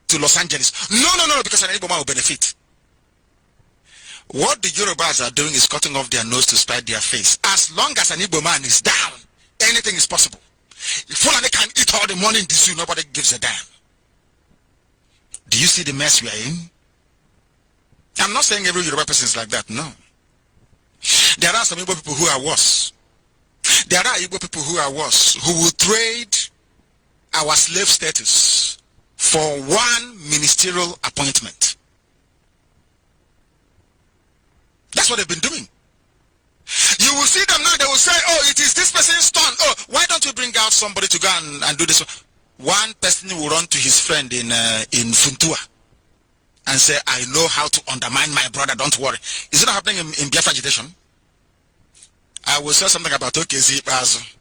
to Los Angeles? No, because an Igbo man will benefit. What the Yorubas are doing is cutting off their nose to spite their face. As long as an Igbo man is down, anything is possible. If Fulani can eat all the money in the zoo, nobody gives a damn. Do you see the mess we are in? I'm not saying every Yoruba person is like that, no. There are some Igbo people who are worse. There are Igbo people who are worse, who will trade our slave status for one ministerial appointment. That's what they've been doing. You will see them now, they will say, oh, it is this person's turn. Oh, why don't you bring out somebody to go and do this? One person will run to his friend in Funtua and say, I know how to undermine my brother, don't worry. Is it not happening in Biafra agitation? I will say something about OKZ as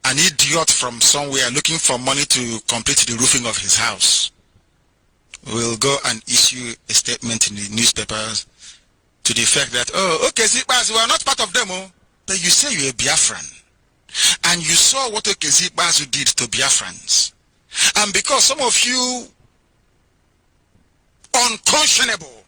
an idiot from somewhere looking for money to complete the roofing of his house will go and issue a statement in the newspapers to the effect that, oh, OKZ Bazu, we are not part of them, oh. But you say you're a Biafran, and you saw what OKZ Bazu did to Biafrans. And because some of you unconscionable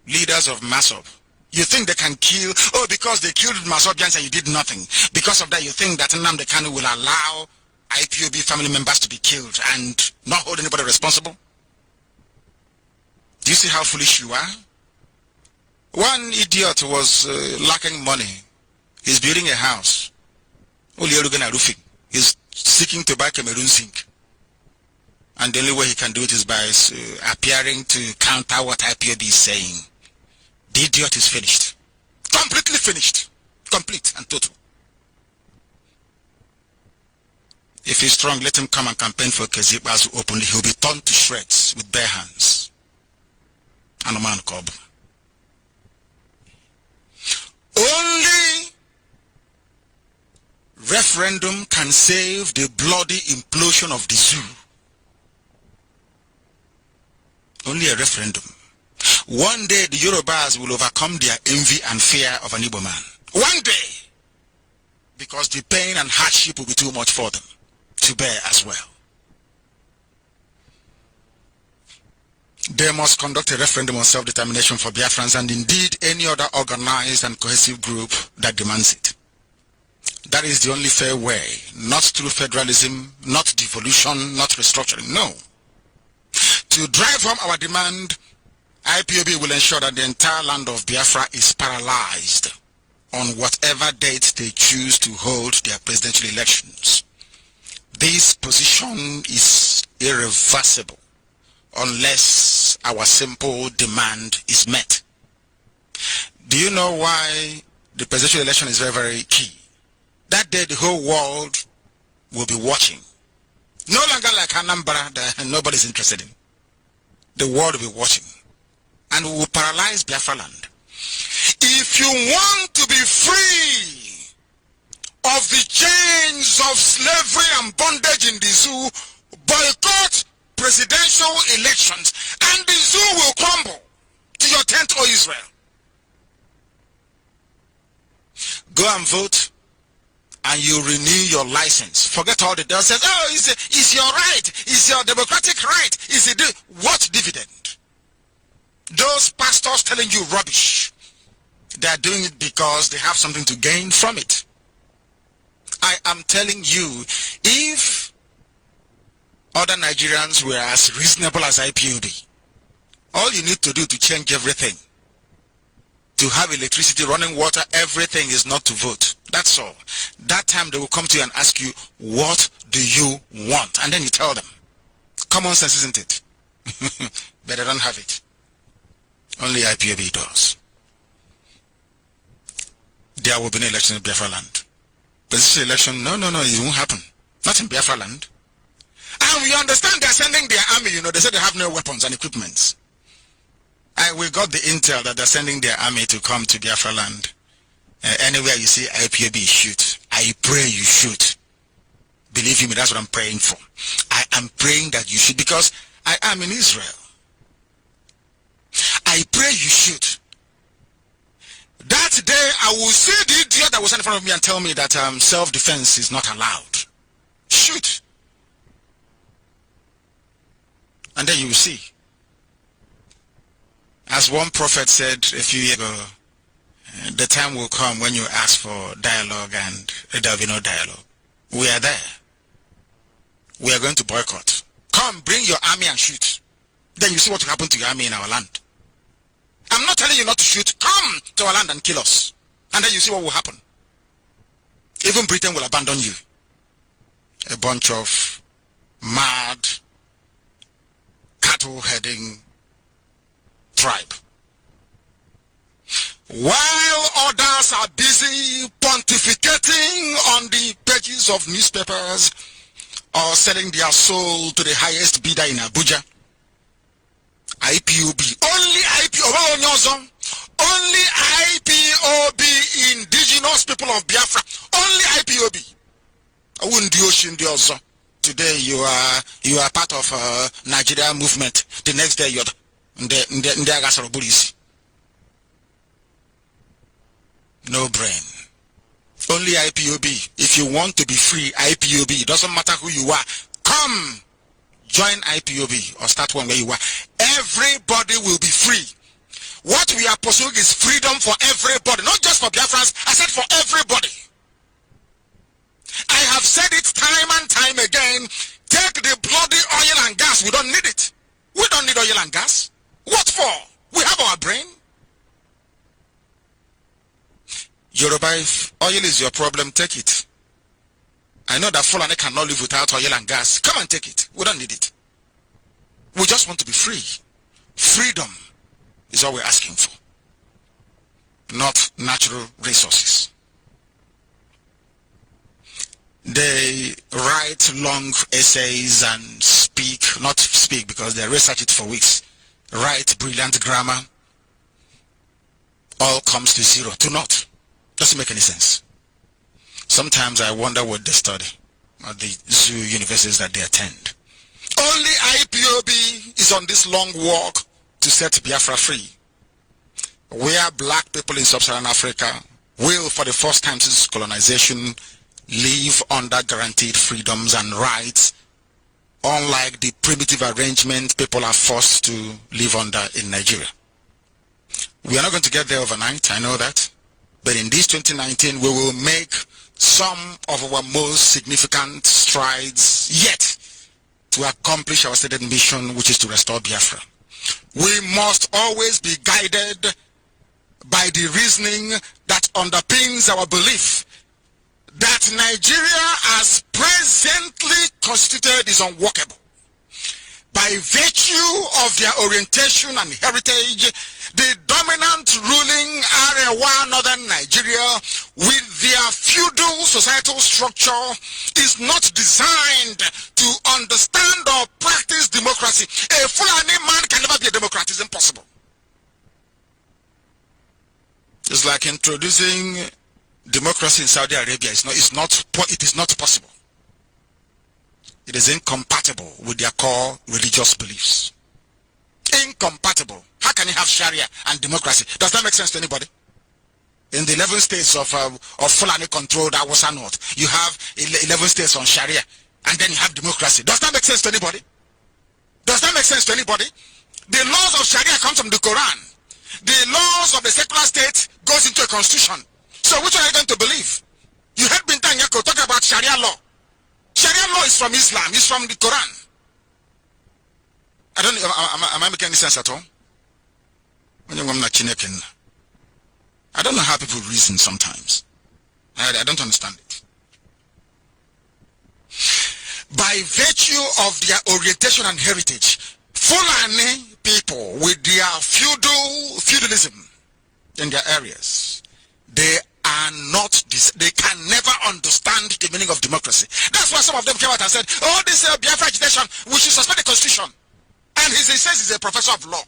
leaders of Masop, you think they can kill, oh, because they killed Masobians and you did nothing. Because of that, you think that Nnamdi Kanu will allow IPOB family members to be killed and not hold anybody responsible? Do you see how foolish you are? One idiot was lacking money. He's building a house. Roofing. He's seeking to buy Cameroon zinc. And the only way he can do it is by appearing to counter what IPOB is saying. The idiot is finished. Completely finished. Complete and total. If he's strong, let him come and campaign for Kezibazu openly. He'll be torn to shreds with bare hands. And a man cob. Only referendum can save the bloody implosion of the zoo. Only a referendum. One day the Yorubas will overcome their envy and fear of an Igbo man. One day. Because the pain and hardship will be too much for them to bear as well. They must conduct a referendum on self-determination for Biafrans and indeed any other organized and cohesive group that demands it. That is the only fair way, not through federalism, not devolution, not restructuring, no. To drive home our demand, IPOB will ensure that the entire land of Biafra is paralyzed on whatever date they choose to hold their presidential elections. This position is irreversible unless our simple demand is met. Do you know why the presidential election is very, very key? That day the whole world will be watching. No longer like Anambra that nobody's interested in. The world will be watching. And we will paralyze Biafra land. If you want to be free of the chains of slavery and bondage in the zoo, boycott presidential elections and the zoo will crumble to your tent, O Israel. Go and vote and you renew your license. Forget all the devil says, oh, it's your right, it's your democratic right. What dividend? Those pastors telling you rubbish, they are doing it because they have something to gain from it. I am telling you, if other Nigerians were as reasonable as IPOB, All you need to do to change everything, to have electricity, running water, everything is not to vote. That's all. That time they will come to you and ask you, what do you want? And then you tell them. Common sense, isn't it? But they don't have it. Only IPOB does. There will be no election in Biafra land. Presidential election, no, it won't happen. Not in Biafra land. And we understand they're sending their army, they said they have no weapons and equipments. We got the intel that they're sending their army to come to Biafra land. Anywhere you see IPOB, shoot. I pray you shoot. Believe me, that's what I'm praying for. I am praying that you shoot because I am in Israel. I pray you shoot. That day I will see the idiot that was in front of me and tell me that self-defense is not allowed. Shoot. And then you will see. As one prophet said a few years ago, the time will come when you ask for dialogue and there will be no dialogue. We are there. We are going to boycott. Come, bring your army and shoot. Then you see what will happen to your army in our land. I'm not telling you not to shoot. Come to our land and kill us. And then you see what will happen. Even Britain will abandon you. A bunch of mad, cattle-heading tribe. While others are busy pontificating on the pages of newspapers or selling their soul to the highest bidder in Abuja, IPOB, only IPOB, Indigenous People of Biafra, only IPOB. Today you are part of Nigeria movement. The next day you're no brain. Only IPOB. If you want to be free, IPOB. It doesn't matter who you are. Come, join IPOB or start one where you are. Everybody will be free. What we are pursuing is freedom for everybody, not just for Biafrans. I said for everybody. I have said it time and time again. Take the bloody oil and gas. We don't need it. We don't need oil and gas. What for? We have our brain. Yoruba, if oil is your problem, take it. I know that Fulani cannot live without oil and gas. Come and take it. We don't need it. We just want to be free. Freedom is all we're asking for. Not natural resources. They write long essays and not speak because they research it for weeks. Write brilliant grammar. All comes to zero, to naught. Doesn't make any sense. Sometimes I wonder what they study at the zoo universities that they attend. Only IPOB is on this long walk to set Biafra free. Where black people in sub-Saharan Africa will, for the first time since colonization, live under guaranteed freedoms and rights, unlike the primitive arrangement people are forced to live under in Nigeria. We are not going to get there overnight, I know that. But in this 2019, we will make some of our most significant strides yet to accomplish our stated mission, which is to restore Biafra. We must always be guided by the reasoning that underpins our belief that Nigeria as presently constituted is unworkable. By virtue of their orientation and heritage, the dominant ruling Arewa Northern Nigeria with their feudal societal structure is not designed to understand or practice democracy. A Fulani man can never be a democrat. It's impossible. It's like introducing democracy in Saudi Arabia. It is not possible. It is incompatible with their core religious beliefs. Incompatible. How can you have Sharia and democracy? Does that make sense to anybody? In the 11 states of Fulani controlled Awasa North, you have 11 states on Sharia, and then you have democracy. Does that make sense to anybody? Does that make sense to anybody? The laws of Sharia come from the Quran. The laws of the secular state goes into a constitution. So which one are you going to believe? You heard Bintan Yako talk about Sharia law. Sharia law is from Islam. It's from the Quran. I don't know. Am I making any sense at all? I don't know how people reason sometimes. I don't understand it. By virtue of their orientation and heritage, Fulani people with their feudalism in their areas, they can never understand the meaning of democracy. That's why some of them came out and said, oh, this Biafra agitation, we should suspend the constitution. And he says he's a professor of law.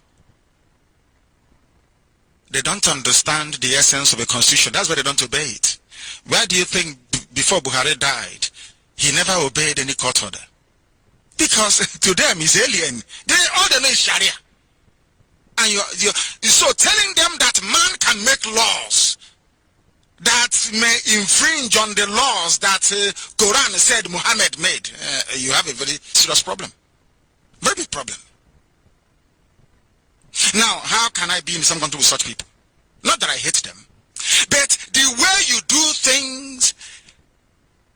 They don't understand the essence of a constitution. That's why they don't obey it. Why do you think before Buhari died, he never obeyed any court order? Because to them he's alien. All they know is Sharia. And so telling them that man can make laws that may infringe on the laws that Quran said Muhammad made, you have a very serious problem. Very big problem. Now, how can I be in some country with such people? Not that I hate them, but the way you do things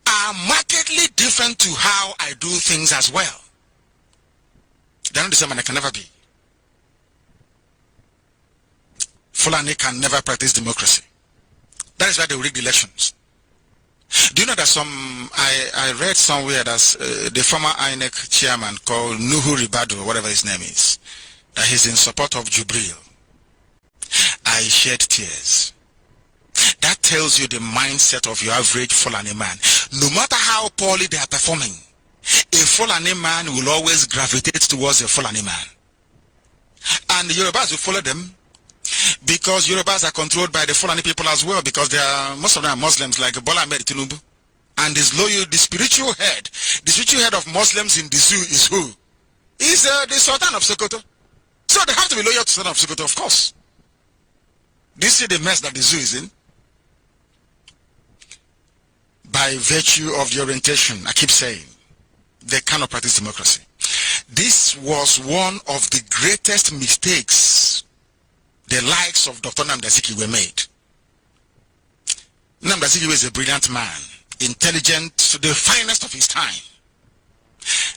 are markedly different to how I do things as well. They're not the same, and I can never be. Fulani can never practice democracy. That is why they rig elections. Do you know that I read somewhere that the former INEC chairman called Nuhu Ribadu, whatever his name is, that he's in support of Jubril. I shed tears. That tells you the mindset of your average Fulani man. No matter how poorly they are performing, a Fulani man will always gravitate towards a Fulani man. And the Yorubas will follow them, because Yorubas are controlled by the Fulani people as well, because most of them are Muslims, like Bola Ahmed Tinubu. And the spiritual head of Muslims in the zoo is who? Is the Sultan of Sokoto. So they have to be loyal to Sultan of Sokoto, of course. Do you see the mess that the zoo is in? By virtue of the orientation, I keep saying, they cannot practice democracy. This was one of the greatest mistakes the likes of Dr. Nnamdi Kanu were made. Nnamdi Kanu is a brilliant man, intelligent, the finest of his time.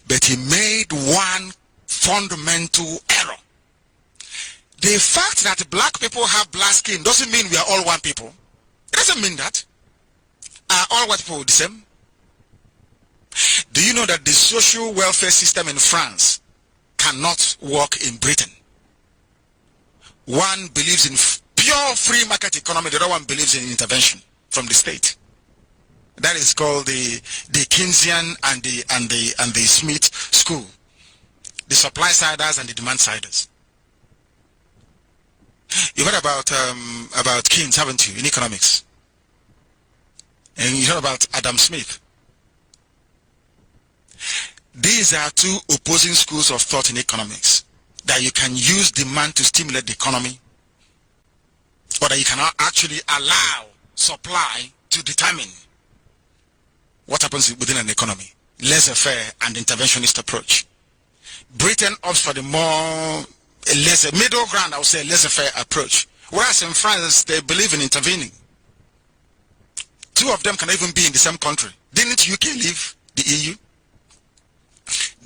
But he made one fundamental error. The fact that black people have black skin doesn't mean we are all one people. It doesn't mean that. Are all white people the same? Do you know that the social welfare system in France cannot work in Britain? One believes in pure free market economy, the other one believes in intervention from the state. That is called the Keynesian and the Smith school. The supply siders and the demand siders. You heard about Keynes, haven't you, in economics? And you heard about Adam Smith. These are two opposing schools of thought in economics. That you can use demand to stimulate the economy, or that you cannot actually allow supply to determine what happens within an economy. Laissez-faire and interventionist approach. Britain opts for the more middle ground, I would say, laissez-faire approach. Whereas in France, they believe in intervening. Two of them can even be in the same country. Didn't UK leave the EU?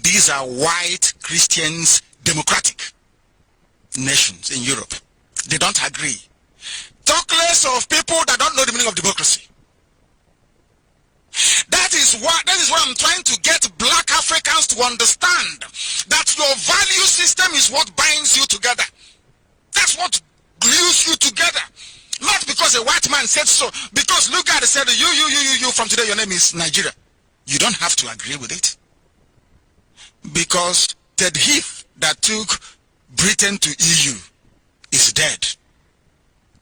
These are white Christians, democratic nations in Europe. They don't agree. Talk less of people that don't know the meaning of democracy. That is why I'm trying to get black Africans to understand that your value system is what binds you together. That's what glues you together. Not because a white man said so. Because Lugard said, you, from today your name is Nigeria. You don't have to agree with it. Because Ted Heath that took Britain to EU is dead.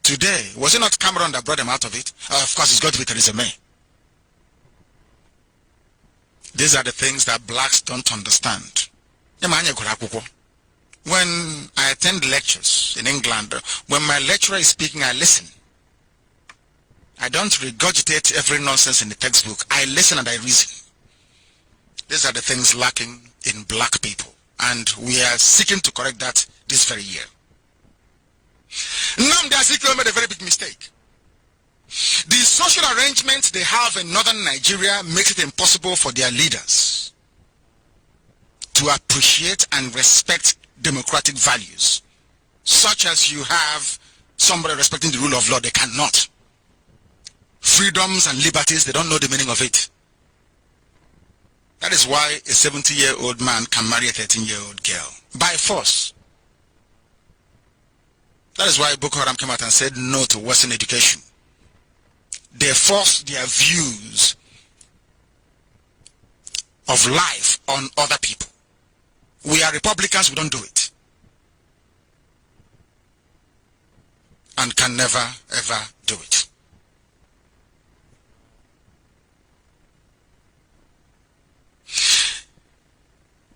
Today, was it not Cameron that brought them out of it? Of course, it's got to be Theresa May. These are the things that blacks don't understand. When I attend lectures in England, when my lecturer is speaking, I listen. I don't regurgitate every nonsense in the textbook. I listen and I reason. These are the things lacking in black people. And we are seeking to correct that this very year. Nnamdi Kanu made a very big mistake. The social arrangements they have in northern Nigeria makes it impossible for their leaders to appreciate and respect democratic values. such as you have somebody respecting the rule of law. They cannot. Freedoms and liberties, they don't know the meaning of it. That is why a 70-year-old man can marry a 13-year-old girl by force. That is why Boko Haram came out and said no to Western education. They forced their views of life on other people. We are Republicans, we don't do it. And can never, ever do it.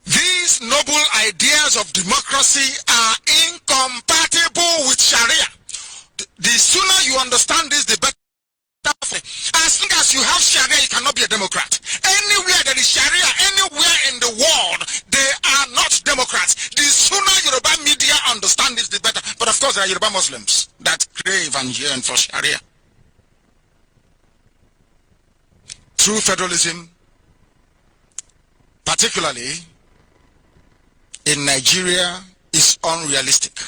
These noble ideas of democracy are incompatible with Sharia. The sooner you understand this, the better. As long as you have Sharia, you cannot be a Democrat. Anywhere there is Sharia, anywhere in the world, they are not Democrats. The sooner Yoruba media understand this, the better. But of course, there are Yoruba Muslims that crave and yearn for Sharia. True federalism, particularly in Nigeria, is unrealistic.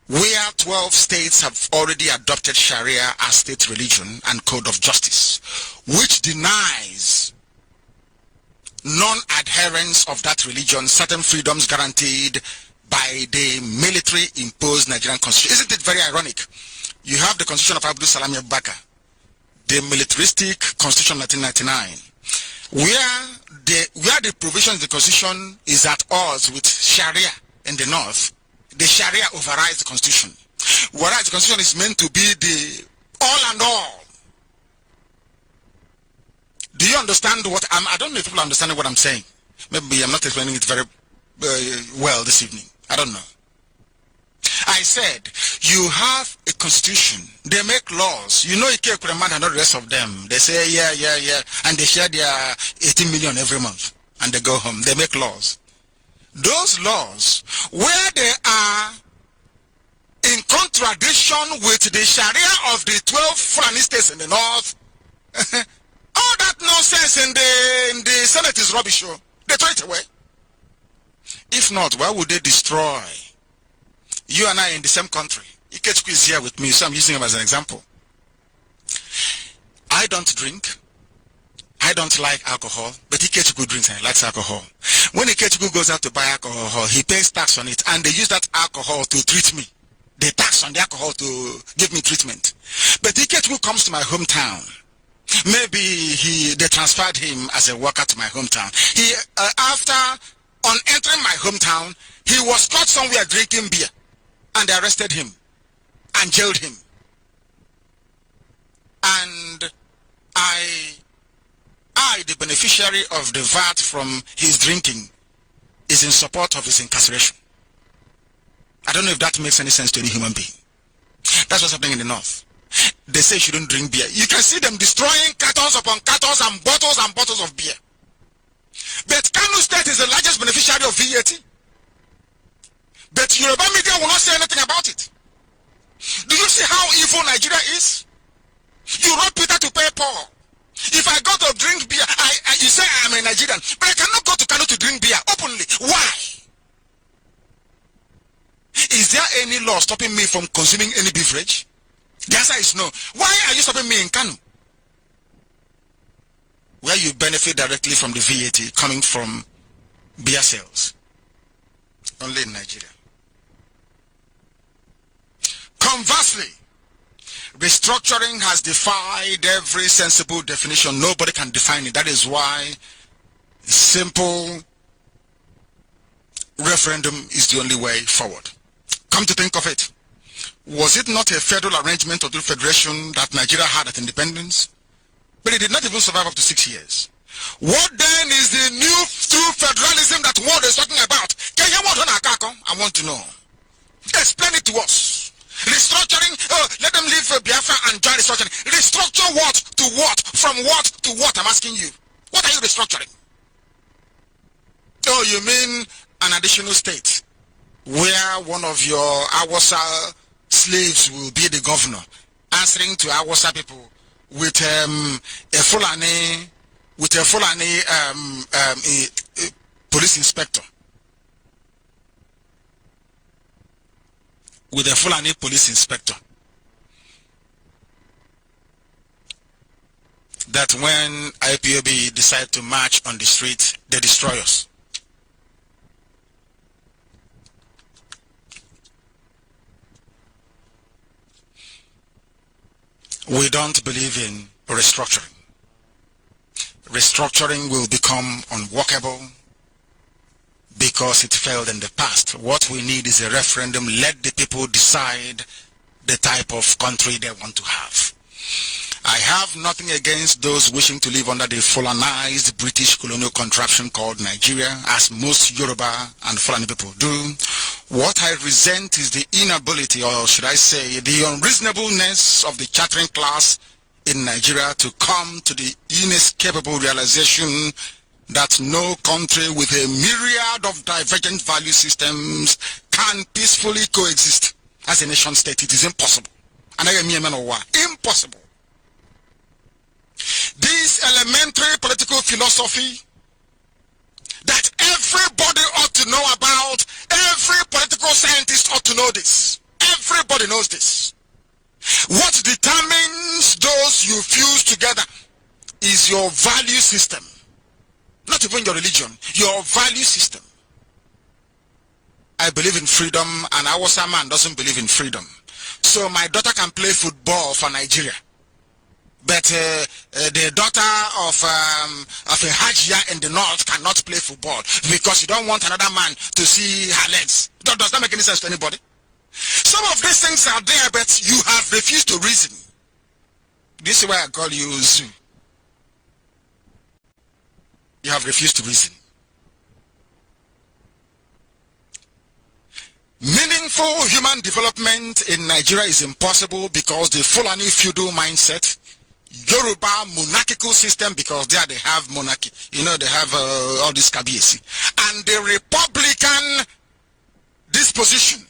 Where 12 states have already adopted Sharia as state religion and code of justice, which denies non-adherence of that religion certain freedoms guaranteed by the military-imposed Nigerian constitution. Isn't it very ironic? You have the constitution of Abdul Salam Abubakar, the militaristic constitution of 1999, where the provision of the constitution is at odds with Sharia in the north. The Sharia overrides the constitution, whereas the constitution is meant to be the all and all. Do you understand what I don't know if people are understanding what I'm saying. Maybe I'm not explaining it very well this evening. I don't know. I said, you have a constitution. They make laws. You know Ike Kuremad and all the rest of them. They say, yeah. And they share their 18 million every month. And they go home. They make laws. Those laws, where they are in contradiction with the Sharia of the 12 Fulani states in the north, all that nonsense in the Senate is rubbish. They throw it away. If not, why would they destroy you and I in the same country? Ikechukwu is here with me, so I'm using him as an example. I don't drink. I don't like alcohol, but Ikechukwu drinks and he likes alcohol. When Ikechukwu goes out to buy alcohol, he pays tax on it, and they use that alcohol to treat me. They tax on the alcohol to give me treatment. But Ikechukwu comes to my hometown. Maybe they transferred him as a worker to my hometown. On entering my hometown, he was caught somewhere drinking beer, and they arrested him and jailed him. And I, the beneficiary of the VAT from his drinking, is in support of his incarceration. I don't know if that makes any sense to any human being. That's what's happening in the north. They say you shouldn't drink beer. You can see them destroying cartons upon cartons and bottles of beer. But Kanu State is the largest beneficiary of VAT. But Yoruba media will not say anything about it. Do you see how evil Nigeria is? You rob Peter to pay Paul. If I go to drink beer, you say I'm a Nigerian, but I cannot go to Kanu to drink beer openly. Why? Is there any law stopping me from consuming any beverage? The answer is no. Why are you stopping me in Kanu, where you benefit directly from the VAT coming from beer sales? Only in Nigeria. Conversely, restructuring has defied every sensible definition. Nobody can define it. That is why simple referendum is the only way forward. Come to think of it, was it not a federal arrangement or federation that Nigeria had at independence? But it did not even survive up to 6 years. What then is the new true federalism that world is talking about? Can you want I want to know. Explain it to us. Restructuring, let them leave Biafra and join restructuring. Restructure what to what? From what to what? I'm asking you. What are you restructuring? Oh, you mean an additional state where one of your Awasa slaves will be the governor, answering to Awasa people with a Fulani police inspector. with a Fulani police inspector. That when IPOB decide to march on the street, they destroy us. We don't believe in restructuring. Restructuring will become unworkable because it failed in the past. What we need is a referendum. Let the people decide the type of country they want to have. I have nothing against those wishing to live under the Fulanized British colonial contraption called Nigeria, as most Yoruba and Fulani people do. What I resent is the inability, or should I say, the unreasonableness of the chattering class in Nigeria to come to the inescapable realization that no country with a myriad of divergent value systems can peacefully coexist as a nation state. It is impossible. Impossible. This elementary political philosophy that everybody ought to know about, every political scientist ought to know this. Everybody knows this. What determines those you fuse together is your value system. Not even your religion, your value system. I believe in freedom, and Awasa man doesn't believe in freedom. So my daughter can play football for Nigeria. But the daughter of a Hajia in the north cannot play football because you don't want another man to see her legs. Does that make any sense to anybody? Some of these things are there, but you have refused to reason. This is why I call you Zoo. You have refused to reason. Meaningful human development in Nigeria is impossible because the Fulani feudal mindset, Yoruba monarchical system, because there they have monarchy, you know, they have all this Kabiesi, and the Republican disposition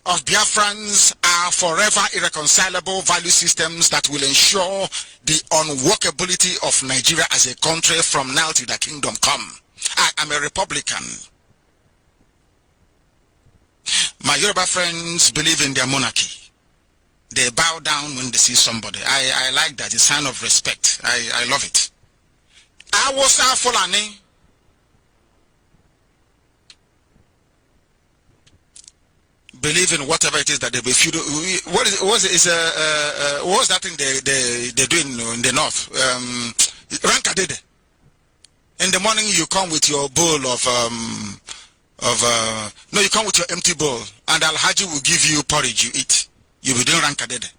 of Biafrans are forever irreconcilable value systems that will ensure the unworkability of Nigeria as a country from now till the kingdom come. I am a Republican. My Yoruba friends believe in their monarchy. They bow down when they see somebody. I like that. It's a sign of respect. I love it. Awasa Fulani. Believe in whatever it is that they refuse. What was that thing they do in the north? Rankadede. In the morning you come with your bowl no, you come with your empty bowl, and Al-Haji will give you porridge you eat. You will be doing Rankadede.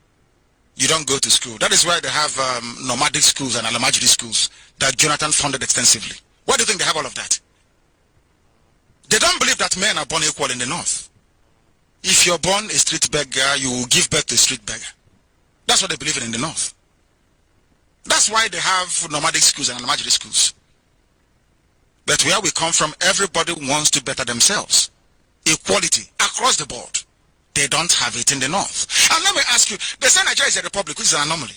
You don't go to school. That is why they have nomadic schools and Alamajiri schools that Jonathan funded extensively. Why do you think they have all of that? They don't believe that men are born equal in the north. If you're born a street beggar, you will give birth to a street beggar. That's what they believe in the north. That's why they have nomadic schools and Alamajiri schools. But where we come from, everybody wants to better themselves. Equality across the board. They don't have it in the north. And let me ask you, they say Nigeria is a republic, which is an anomaly.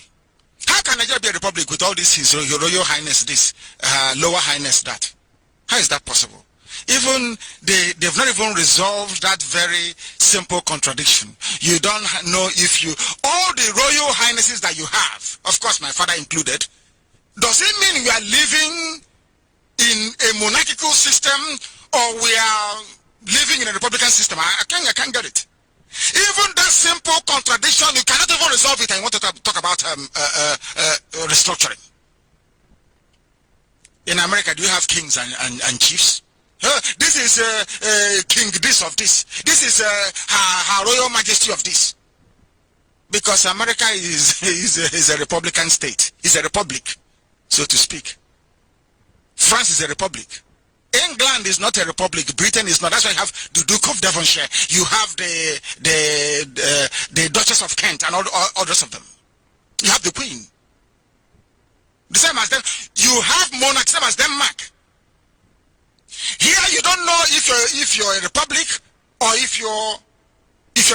How can Nigeria be a republic with all this, your Royal Highness this, Lower Highness that? How is that possible? Even they've not even resolved that very simple contradiction. You don't know if you, all the Royal Highnesses that you have, of course my father included, does it mean we are living in a monarchical system or we are living in a republican system? I can't get it. Even that simple contradiction, you cannot even resolve it, and you want to talk about restructuring. In America, do you have kings and chiefs? This is king this of this. This is her royal majesty of this. Because America is a republican state. It's a republic, so to speak. France is a republic. England is not a republic. Britain is not. That's why you have the Duke of Devonshire. You have the Duchess of Kent and all the rest of them. You have the Queen. The same as them. You have monarchs, same as Denmark. Here you don't know if you're a republic or if you're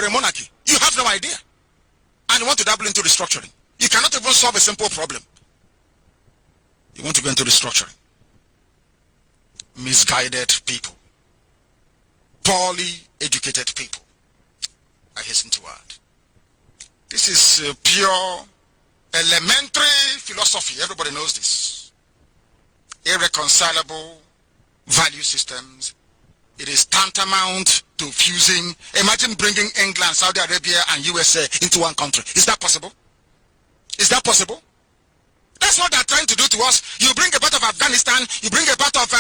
a monarchy. You have no idea. And you want to dabble into restructuring. You cannot even solve a simple problem. You want to go into restructuring. Misguided people, poorly educated people, I hasten to add. This is pure elementary philosophy. Everybody knows this. Irreconcilable value systems. It is tantamount to fusing. Imagine bringing England, Saudi Arabia, and USA into one country. Is that possible? Is that possible? That's what they're trying to do to us. You bring a part of Afghanistan, you bring a part of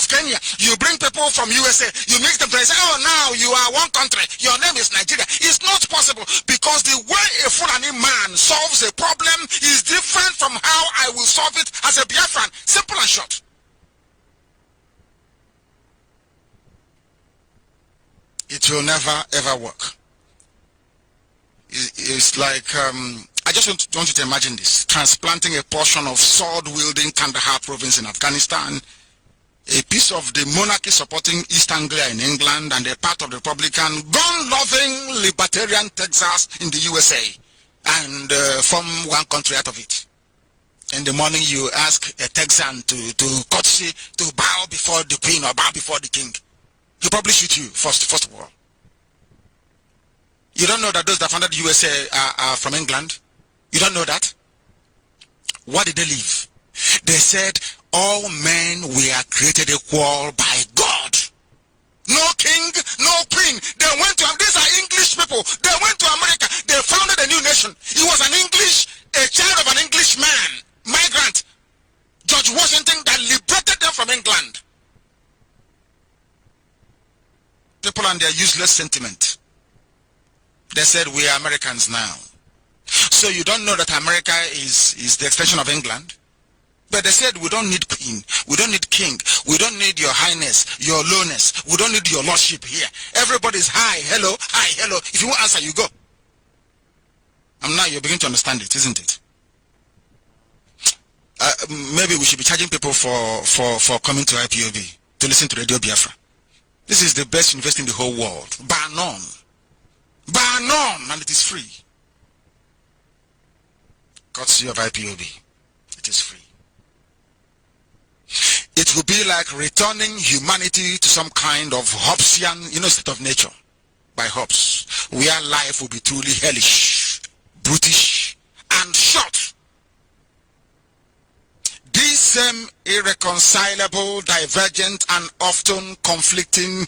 Kenya, you bring people from USA, you mix them, and say, oh, now you are one country, your name is Nigeria. It's not possible, because the way a Fulani man solves a problem is different from how I will solve it as a Biafran. Simple and short. It will never ever work. It's like, I just want you to imagine this. Transplanting a portion of sword-wielding Kandahar province in Afghanistan, a piece of the monarchy supporting East Anglia in England, and a part of the Republican, gun-loving libertarian Texas in the USA, and form one country out of it. In the morning you ask a Texan to courtesy, to bow before the queen or bow before the king. He'll probably shoot you first of all. You don't know that those that founded the USA are from England? You don't know that? What did they leave? They said, all men were created equal by God. No king, no queen. They went to, these are English people. They went to America. They founded a new nation. He was a child of an English man, migrant, George Washington, that liberated them from England. People and their useless sentiment. They said, we are Americans now. So you don't know that America is the extension of England? But they said, we don't need queen, we don't need king, we don't need your highness, your lowness, we don't need your lordship here. Everybody's hi, hello, hi, hello. If you won't answer, you go. And now you're beginning to understand it, isn't it? Maybe we should be charging people for coming to IPOB, to listen to Radio Biafra. This is the best university in the whole world, bar none. Bar none, and it is free. Courtesy of IPOB, it is free. It will be like returning humanity to some kind of Hobbesian, state of nature, by Hobbes, where life will be truly hellish, brutish, and short. These same irreconcilable, divergent, and often conflicting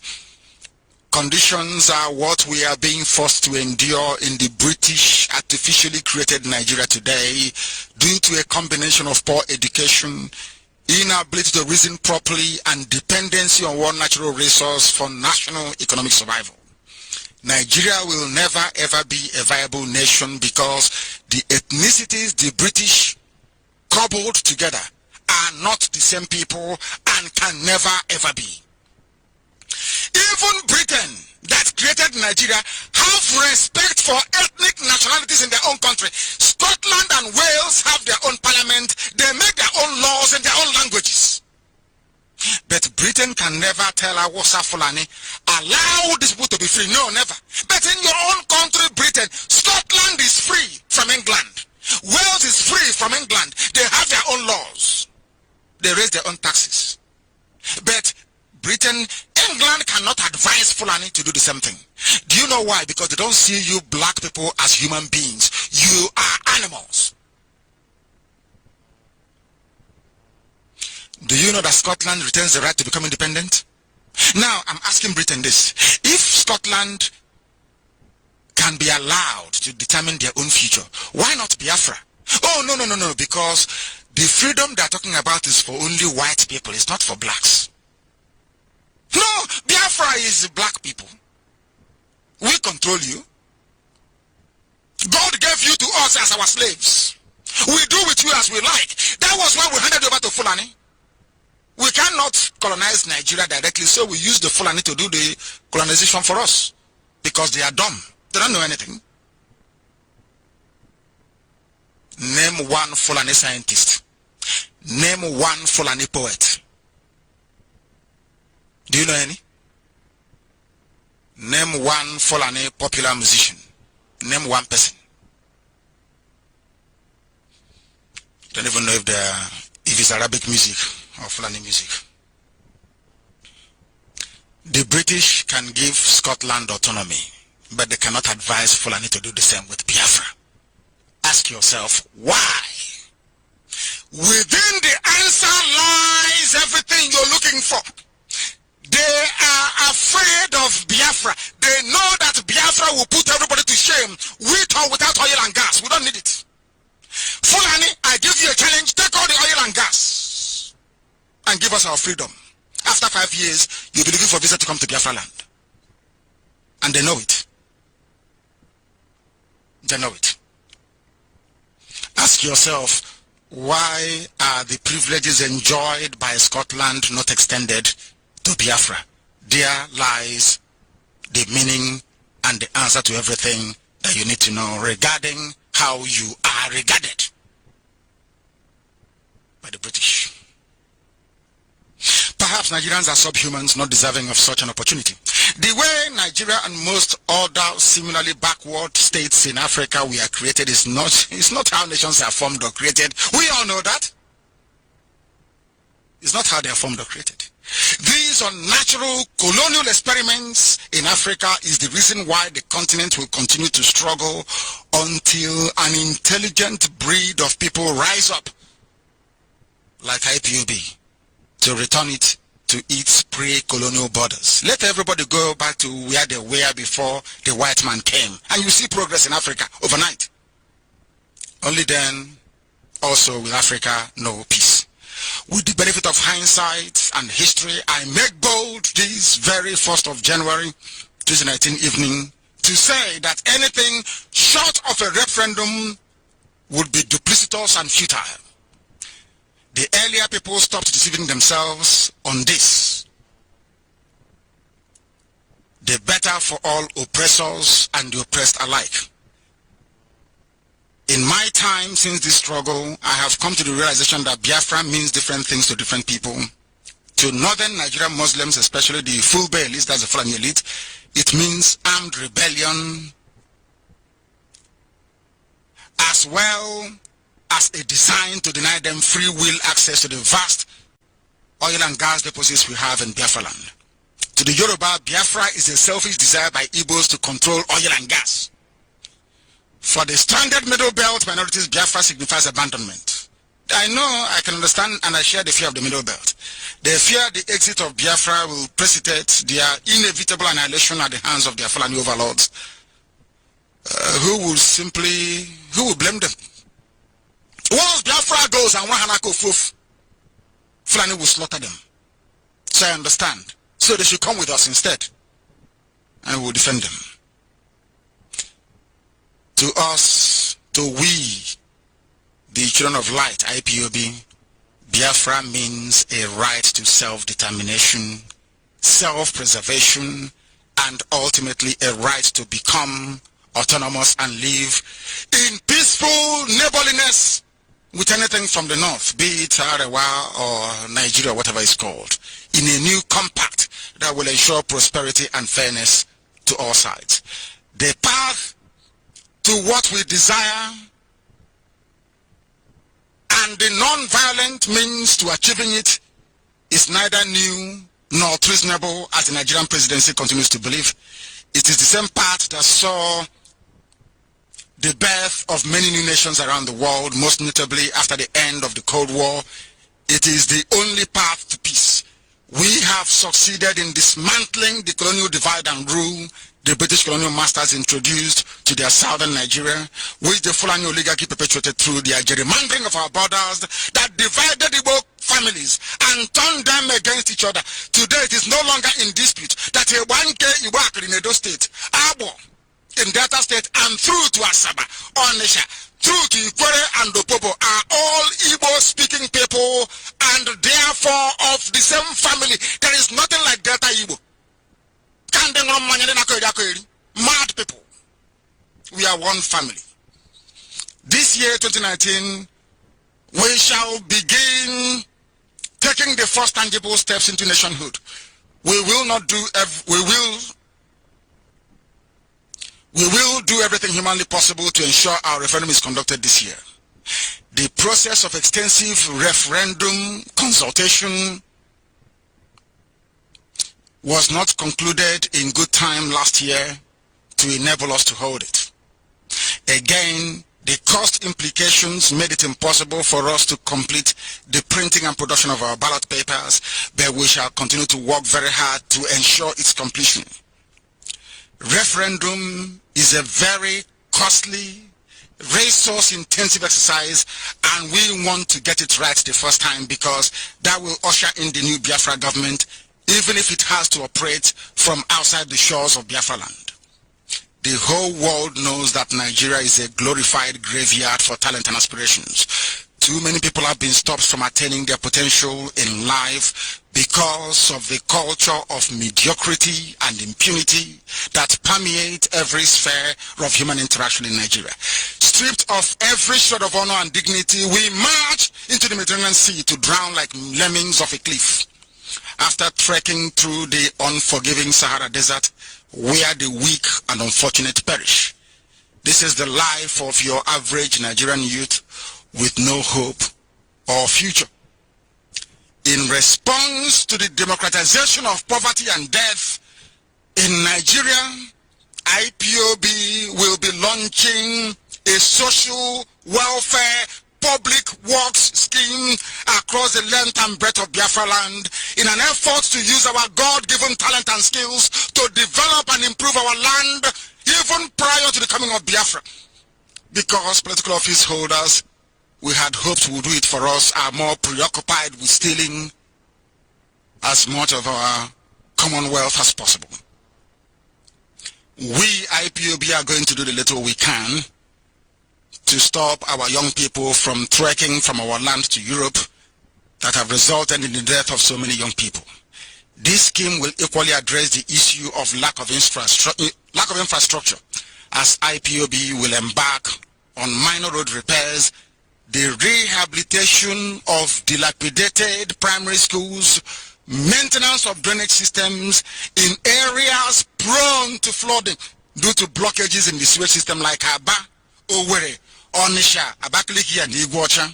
conditions are what we are being forced to endure in the British artificially created Nigeria today, due to a combination of poor education, inability to reason properly, and dependency on one natural resource for national economic survival. Nigeria will never ever be a viable nation because the ethnicities the British cobbled together are not the same people and can never ever be. Even Britain, that created Nigeria, have respect for ethnic nationalities in their own country. Scotland and Wales have their own parliament. They make their own laws in their own languages. But Britain can never tell Awasa Fulani, allow these people to be free. No, never. But in your own country, Britain, Scotland is free from England. Wales is free from England. They have their own laws. They raise their own taxes. But Britain, England cannot advise Fulani to do the same thing. Do you know why? Because they don't see you black people as human beings. You are animals. Do you know that Scotland retains the right to become independent? Now, I'm asking Britain this. If Scotland can be allowed to determine their own future, why not Biafra? Oh, no, because the freedom they're talking about is for only white people. It's not for blacks. No, Biafra is black people. We control you. God gave you to us as our slaves. We do with you as we like. That was why we handed over to Fulani. We cannot colonize Nigeria directly, so we use the Fulani to do the colonization for us. Because they are dumb. They don't know anything. Name one Fulani scientist. Name one Fulani poet. Do you know any? Name one Fulani popular musician. Name one person. Don't even know if it's Arabic music or Fulani music. The British can give Scotland autonomy. but they cannot advise Fulani to do the same with Biafra. Ask yourself, why? Within the answer lies everything you're looking for. They are afraid of Biafra. They know that Biafra will put everybody to shame, with or without oil and gas. We don't need it. Fulani, I give you a challenge. Take all the oil and gas and give us our freedom. After 5 years, you'll be looking for a visa to come to Biafra land. And they know it. They know it. Ask yourself, why are the privileges enjoyed by Scotland not extended to Biafra? There lies the meaning and the answer to everything that you need to know regarding how you are regarded by the British. Perhaps Nigerians are subhumans, not deserving of such an opportunity. The way Nigeria and most other similarly backward states in Africa we are created is not how nations are formed or created. We all know that. It's not how they are formed or created. These unnatural colonial experiments in Africa is the reason why the continent will continue to struggle until an intelligent breed of people rise up like IPOB to return it to its pre-colonial borders. Let everybody go back to where they were before the white man came, and you see progress in Africa overnight. Only then also will Africa know peace. With the benefit of hindsight and history, I make bold this very 1st of January 2019 evening to say that anything short of a referendum would be duplicitous and futile. The earlier people stopped deceiving themselves on this, the better for all oppressors and the oppressed alike. In my time since this struggle, I have come to the realization that Biafra means different things to different people. To northern Nigerian Muslims, especially the Fulbe elite, that's the Fulani elite, it means armed rebellion, as well as a design to deny them free will access to the vast oil and gas deposits we have in Biafra land. To the Yoruba, Biafra is a selfish desire by Igbos to control oil and gas. For the stranded middle belt minorities, Biafra signifies abandonment. I know, I can understand, and I share the fear of the middle belt. They fear the exit of Biafra will precipitate their inevitable annihilation at the hands of their Fulani overlords, who will blame them. Once Biafra goes and Wahanako Fuf, Fulani will slaughter them. So I understand. So they should come with us instead, and we will defend them. To us, to we, the children of light, IPOB, Biafra means a right to self-determination, self-preservation, and ultimately a right to become autonomous and live in peaceful neighborliness with anything from the north, be it Arewa or Nigeria, whatever it's called, in a new compact that will ensure prosperity and fairness to all sides. The path to what we desire and the non-violent means to achieving it is neither new nor treasonable, as the Nigerian presidency continues to believe. It is the same path that saw the birth of many new nations around the world, most notably after the end of the Cold War. It is the only path to peace. We have succeeded in dismantling the colonial divide and rule the British colonial masters introduced to their southern Nigeria, which the Fulani oligarchy perpetuated through their gerrymandering of our borders that divided Igbo families and turned them against each other. Today it is no longer in dispute that a 1K Igbo in Edo State, Abo in Delta State, and through to Asaba, Onisha, through to Ikwere and Opobo are all Igbo-speaking people and therefore of the same family. There is nothing like Delta Igbo. Mad people. We are one family. This year, 2019, we shall begin taking the first tangible steps into nationhood. We will do everything humanly possible to ensure our referendum is conducted this year. The process of extensive referendum consultation was not concluded in good time last year to enable us to hold it. Again, the cost implications made it impossible for us to complete the printing and production of our ballot papers, but we shall continue to work very hard to ensure its completion. Referendum is a very costly, resource-intensive exercise, and we want to get it right the first time, because that will usher in the new Biafra government, even if it has to operate from outside the shores of Biafra land. The whole world knows that Nigeria is a glorified graveyard for talent and aspirations. Too many people have been stopped from attaining their potential in life because of the culture of mediocrity and impunity that permeate every sphere of human interaction in Nigeria. Stripped of every shred of honor and dignity, we march into the Mediterranean Sea to drown like lemmings off a cliff. After trekking through the unforgiving Sahara Desert, where the weak and unfortunate perish. This is the life of your average Nigerian youth with no hope or future. In response to the democratization of poverty and death in Nigeria, IPOB will be launching a social welfare public works scheme across the length and breadth of Biafra land in an effort to use our God-given talent and skills to develop and improve our land even prior to the coming of Biafra. Because political office holders we had hoped would do it for us are more preoccupied with stealing as much of our commonwealth as possible. We, IPOB, are going to do the little we can to stop our young people from trekking from our land to Europe that have resulted in the death of so many young people. This scheme will equally address the issue of lack of infrastructure, as IPOB will embark on minor road repairs, the rehabilitation of dilapidated primary schools, maintenance of drainage systems in areas prone to flooding due to blockages in the sewage system like Aba, Owerri, Onisha, Abakaliki, and Iguacha.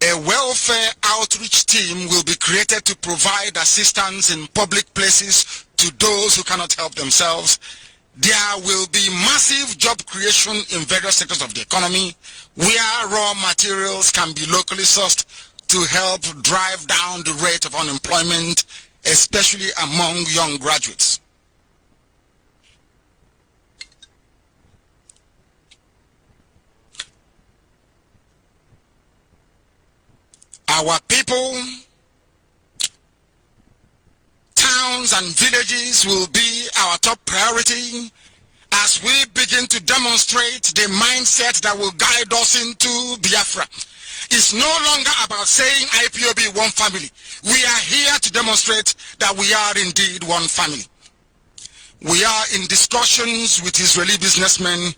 A welfare outreach team will be created to provide assistance in public places to those who cannot help themselves. There will be massive job creation in various sectors of the economy where raw materials can be locally sourced to help drive down the rate of unemployment, especially among young graduates. Our people, towns and villages will be our top priority as we begin to demonstrate the mindset that will guide us into Biafra. It's no longer about saying IPOB one family. We are here to demonstrate that we are indeed one family. We are in discussions with Israeli businessmen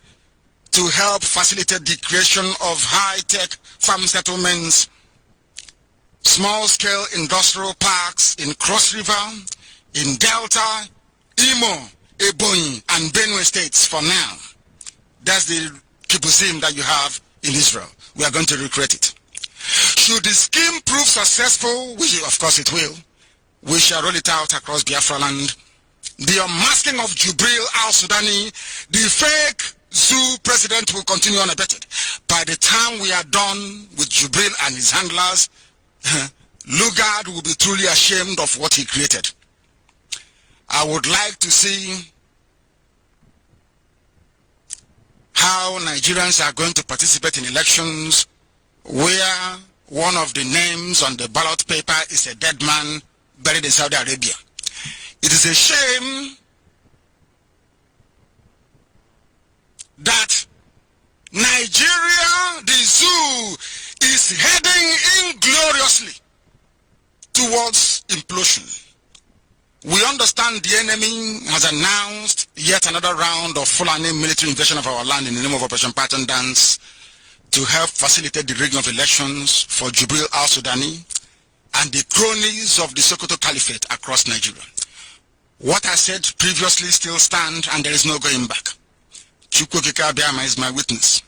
to help facilitate the creation of high-tech farm settlements, small-scale industrial parks in Cross River, in Delta, Imo, Ebonyi, and Benue states for now. That's the kibbutzim that you have in Israel. We are going to recreate it. Should the scheme prove successful, which of course it will, we shall roll it out across Biafra land. The unmasking of Jubril al-Sudani, the fake zoo president, will continue unabated. By the time we are done with Jubril and his handlers, Lugard will be truly ashamed of what he created. I would like to see how Nigerians are going to participate in elections where one of the names on the ballot paper is a dead man buried in Saudi Arabia. It is a shame that Nigeria, the zoo, is heading ingloriously towards implosion. We understand the enemy has announced yet another round of Fulani military invasion of our land in the name of Operation Pattern Dance to help facilitate the rigging of elections for Jubril al-Sudani and the cronies of the Sokoto Caliphate across Nigeria. What I said previously still stands, and there is no going back. Chukwukika Biama is my witness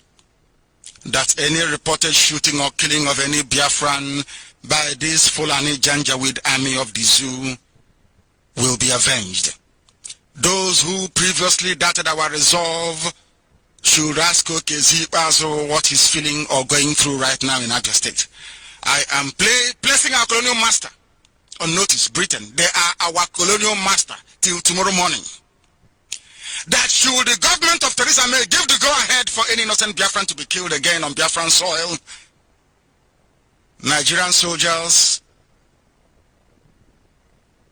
that any reported shooting or killing of any Biafran by this Fulani Janjaweed army of the zoo will be avenged. Those who previously doubted our resolve should ask Okezie what he's feeling or going through right now in Abia State. I am placing our colonial master on notice, Britain. They are our colonial master till tomorrow morning. That should the government of Theresa May give the go-ahead for any innocent Biafran to be killed again on Biafran soil, Nigerian soldiers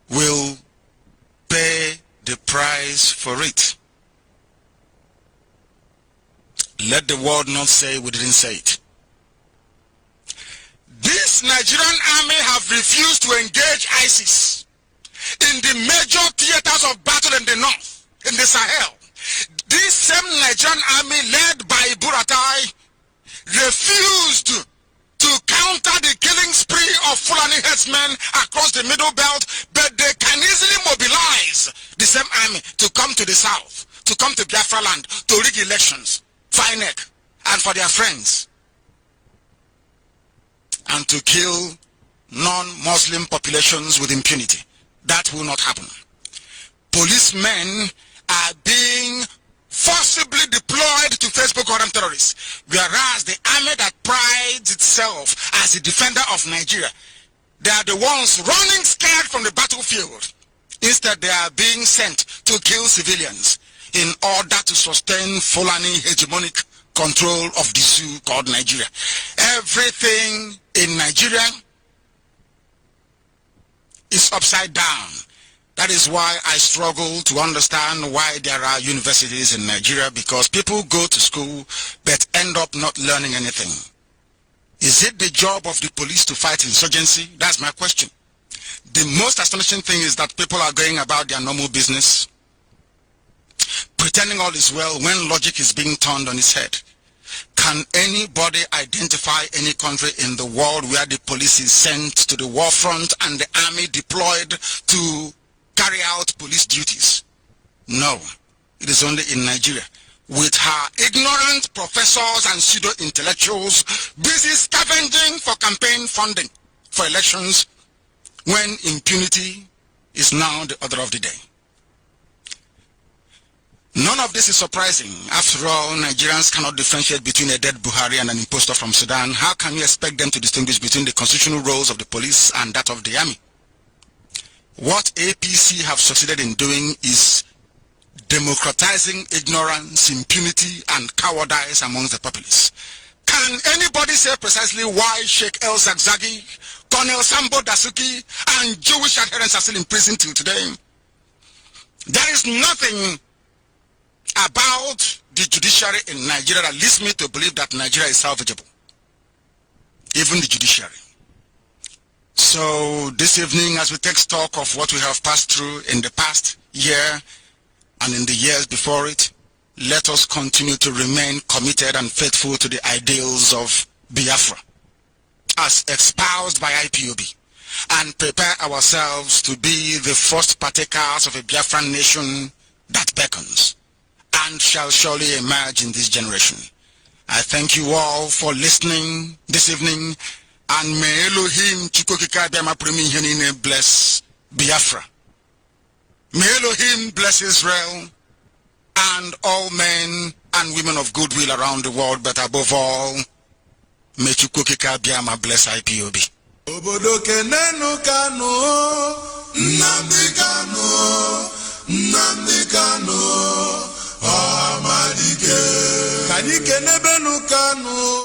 will pay the price for it. Let the world not say we didn't say it. This Nigerian army have refused to engage ISIS in the major theaters of battle in the north, in the Sahel. This same Nigerian army led by Buratai refused to counter the killing spree of Fulani herdsmen across the Middle Belt, but they can easily mobilize the same army to come to the south, to come to Biafra land, to rig elections, FINEC, and for their friends, and to kill non-Muslim populations with impunity. That will not happen. Policemen are being forcibly deployed to face Boko Haram terrorists, whereas the army that prides itself as a defender of Nigeria, they are the ones running scared from the battlefield. Instead, they are being sent to kill civilians in order to sustain Fulani hegemonic control of the zoo called Nigeria. Everything in Nigeria is upside down. That is why I struggle to understand why there are universities in Nigeria, because people go to school but end up not learning anything. Is it the job of the police to fight insurgency? That's my question. The most astonishing thing is that people are going about their normal business, pretending all is well when logic is being turned on its head. Can anybody identify any country in the world where the police is sent to the war front and the army deployed to carry out police duties? No, it is only in Nigeria, with her ignorant professors and pseudo-intellectuals busy scavenging for campaign funding for elections, when impunity is now the order of the day. None of this is surprising. After all, Nigerians cannot differentiate between a dead Buhari and an impostor from Sudan. How can you expect them to distinguish between the constitutional roles of the police and that of the army? What APC have succeeded in doing is democratizing ignorance, impunity, and cowardice amongst the populace. Can anybody say precisely why Sheikh El Zagzagi, Colonel Sambo Dasuki, and Jewish adherents are still in prison till today? There is nothing about the judiciary in Nigeria that leads me to believe that Nigeria is salvageable. Even the judiciary. So this evening, as we take stock of what we have passed through in the past year and in the years before it, let us continue to remain committed and faithful to the ideals of Biafra as espoused by IPOB, and prepare ourselves to be the first partakers of a Biafran nation that beckons and shall surely emerge in this generation. I thank you all for listening this evening, and may Elohim bless Biafra. May Elohim bless Israel and all men and women of goodwill around the world, but above all, may Chukwukika Biama bless IPOB. Obodo kenenu Kanu, Nnamdi Kanu, Nnamdi Kanu, Amadike. Kani kenebenu Kanu.